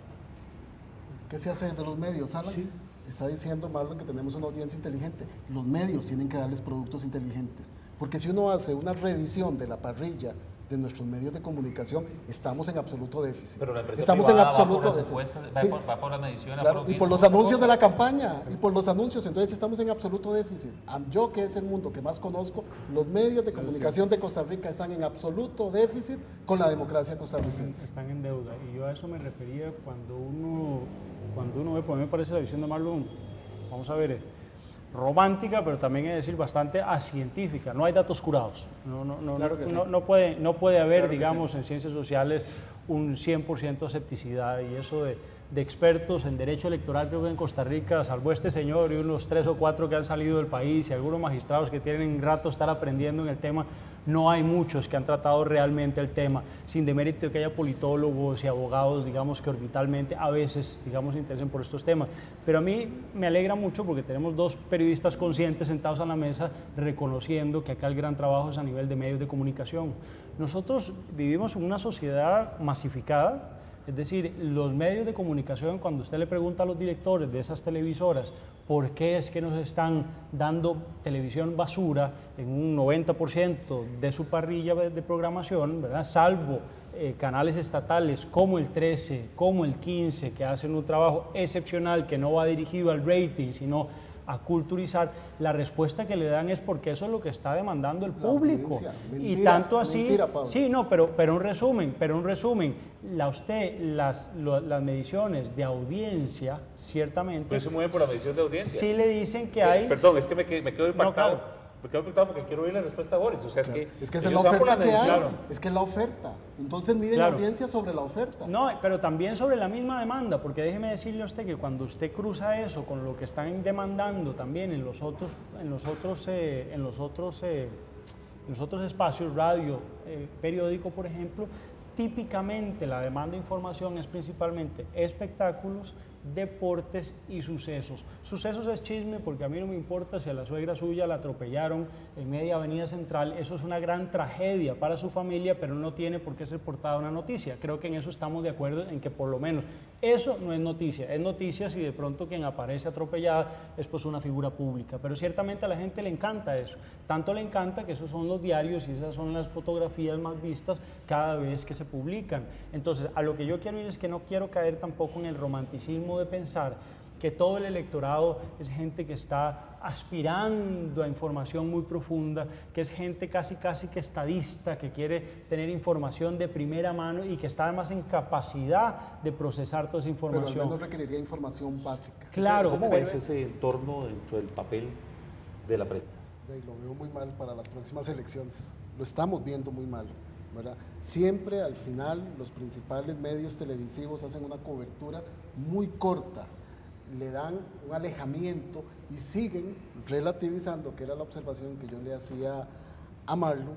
¿Qué se hace desde los medios, Alan? Sí. Está diciendo Marlon que tenemos una audiencia inteligente. Los medios tienen que darles productos inteligentes. Porque si uno hace una revisión de la parrilla de nuestros medios de comunicación, estamos en absoluto déficit. Pero la empresa estamos en absoluto va por las encuestas, va por las mediciones, claro, y por los anuncios de la campaña, y por los anuncios, entonces estamos en absoluto déficit. Yo, que es el mundo que más conozco, los medios de comunicación de Costa Rica están en absoluto déficit con la democracia costarricense. Están en deuda, y yo a eso me refería cuando uno ve, pues a mí me parece la visión de Marlon, vamos a ver, romántica, pero también es decir bastante acientífica. No hay datos curados. No puede haber, claro, digamos, en ciencias sociales un 100% escepticidad, y eso de expertos en derecho electoral, creo que en Costa Rica, salvo este señor y unos 3 o 4 que han salido del país y algunos magistrados que tienen rato estar aprendiendo en el tema, no hay muchos que han tratado realmente el tema, sin demérito que haya politólogos y abogados, digamos, que orbitalmente a veces, digamos, se interesen por estos temas. Pero a mí me alegra mucho porque tenemos dos periodistas conscientes sentados a la mesa reconociendo que acá el gran trabajo es a nivel de medios de comunicación. Nosotros vivimos en una sociedad masificada. Es decir, los medios de comunicación, cuando usted le pregunta a los directores de esas televisoras por qué es que nos están dando televisión basura en un 90% de su parrilla de programación, ¿verdad? Salvo canales estatales como el 13, como el 15, que hacen un trabajo excepcional que no va dirigido al rating, sino a culturizar, la respuesta que le dan es porque eso es lo que está demandando el público. Mentira, y tanto así, mentira, Pablo. sí, no, pero un resumen, las mediciones de audiencia, ciertamente, Pero se mueven por la medición de audiencia. sí le dicen que hay... Perdón, es que me quedo impactado. No, claro. Me quedo impactado porque quiero oír la respuesta de Boris. O sea, es que esa es la ellos van por oferta que hay. medición. Es que es la oferta. Entonces miden la audiencia sobre la oferta. No, pero también sobre la misma demanda, porque déjeme decirle a usted que cuando usted cruza eso con lo que están demandando también en los otros espacios, radio, periódico, por ejemplo, típicamente la demanda de información es principalmente espectáculos, deportes y sucesos. Sucesos es chisme porque a mí no me importa si a la suegra suya la atropellaron en media avenida central, eso es una gran tragedia para su familia, pero no tiene por qué ser portada una noticia. Creo que en eso estamos de acuerdo, en que por lo menos eso no es noticia si de pronto quien aparece atropellada es pues una figura pública, pero ciertamente a la gente le encanta eso, tanto le encanta que esos son los diarios y esas son las fotografías más vistas cada vez que se publican. Entonces, a lo que yo quiero ir es que no quiero caer tampoco en el romanticismo de pensar que todo el electorado es gente que está aspirando a información muy profunda, que es gente casi que estadista, que quiere tener información de primera mano y que está además en capacidad de procesar toda esa información. Pero al menos requeriría información básica. Claro. ¿Cómo ves ese entorno dentro del papel de la prensa? Lo veo muy mal para las próximas elecciones. Lo estamos viendo muy mal, ¿verdad? Siempre al final los principales medios televisivos hacen una cobertura muy corta, le dan un alejamiento y siguen relativizando, que era la observación que yo le hacía a Marlon,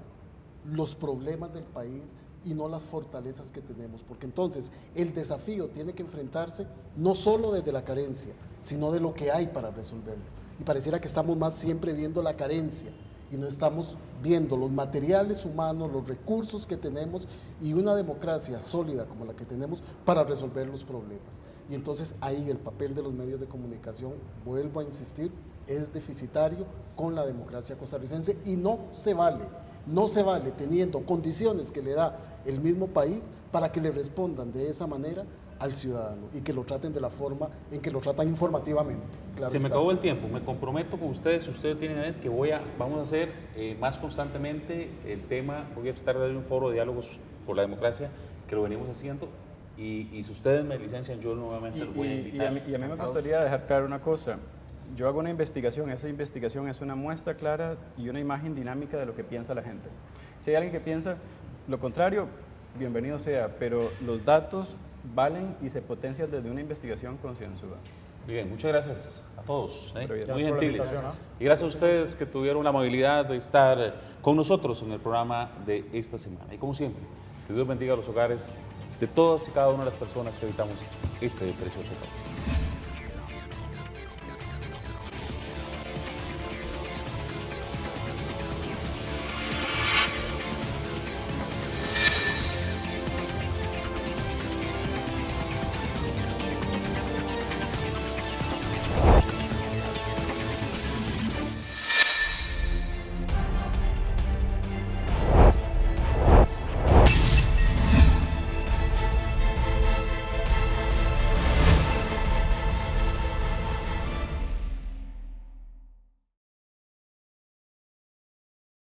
los problemas del país y no las fortalezas que tenemos, porque entonces el desafío tiene que enfrentarse no solo desde la carencia, sino de lo que hay para resolverlo. Y pareciera que estamos más siempre viendo la carencia y no estamos viendo los materiales humanos, los recursos que tenemos y una democracia sólida como la que tenemos para resolver los problemas. Y entonces ahí el papel de los medios de comunicación, vuelvo a insistir, es deficitario con la democracia costarricense y no se vale teniendo condiciones que le da el mismo país para que le respondan de esa manera al ciudadano y que lo traten de la forma en que lo tratan informativamente. Claro, se me acabó el tiempo, me comprometo con ustedes, si ustedes tienen ganas, que vamos a hacer más constantemente el tema, voy a tratar de dar un foro de diálogos por la democracia, que lo venimos haciendo, y si ustedes me licencian, yo nuevamente los voy a invitar. Y a mí me gustaría dejar claro una cosa, yo hago una investigación, esa investigación es una muestra clara y una imagen dinámica de lo que piensa la gente. Si hay alguien que piensa lo contrario, bienvenido sea, pero los datos valen y se potencian desde una investigación concienzuda. Muy bien, muchas gracias a todos, muy por la gentiles. invitación, ¿no? Y gracias a ustedes que tuvieron la amabilidad de estar con nosotros en el programa de esta semana. Y como siempre, que Dios bendiga los hogares de todas y cada una de las personas que habitamos este precioso país.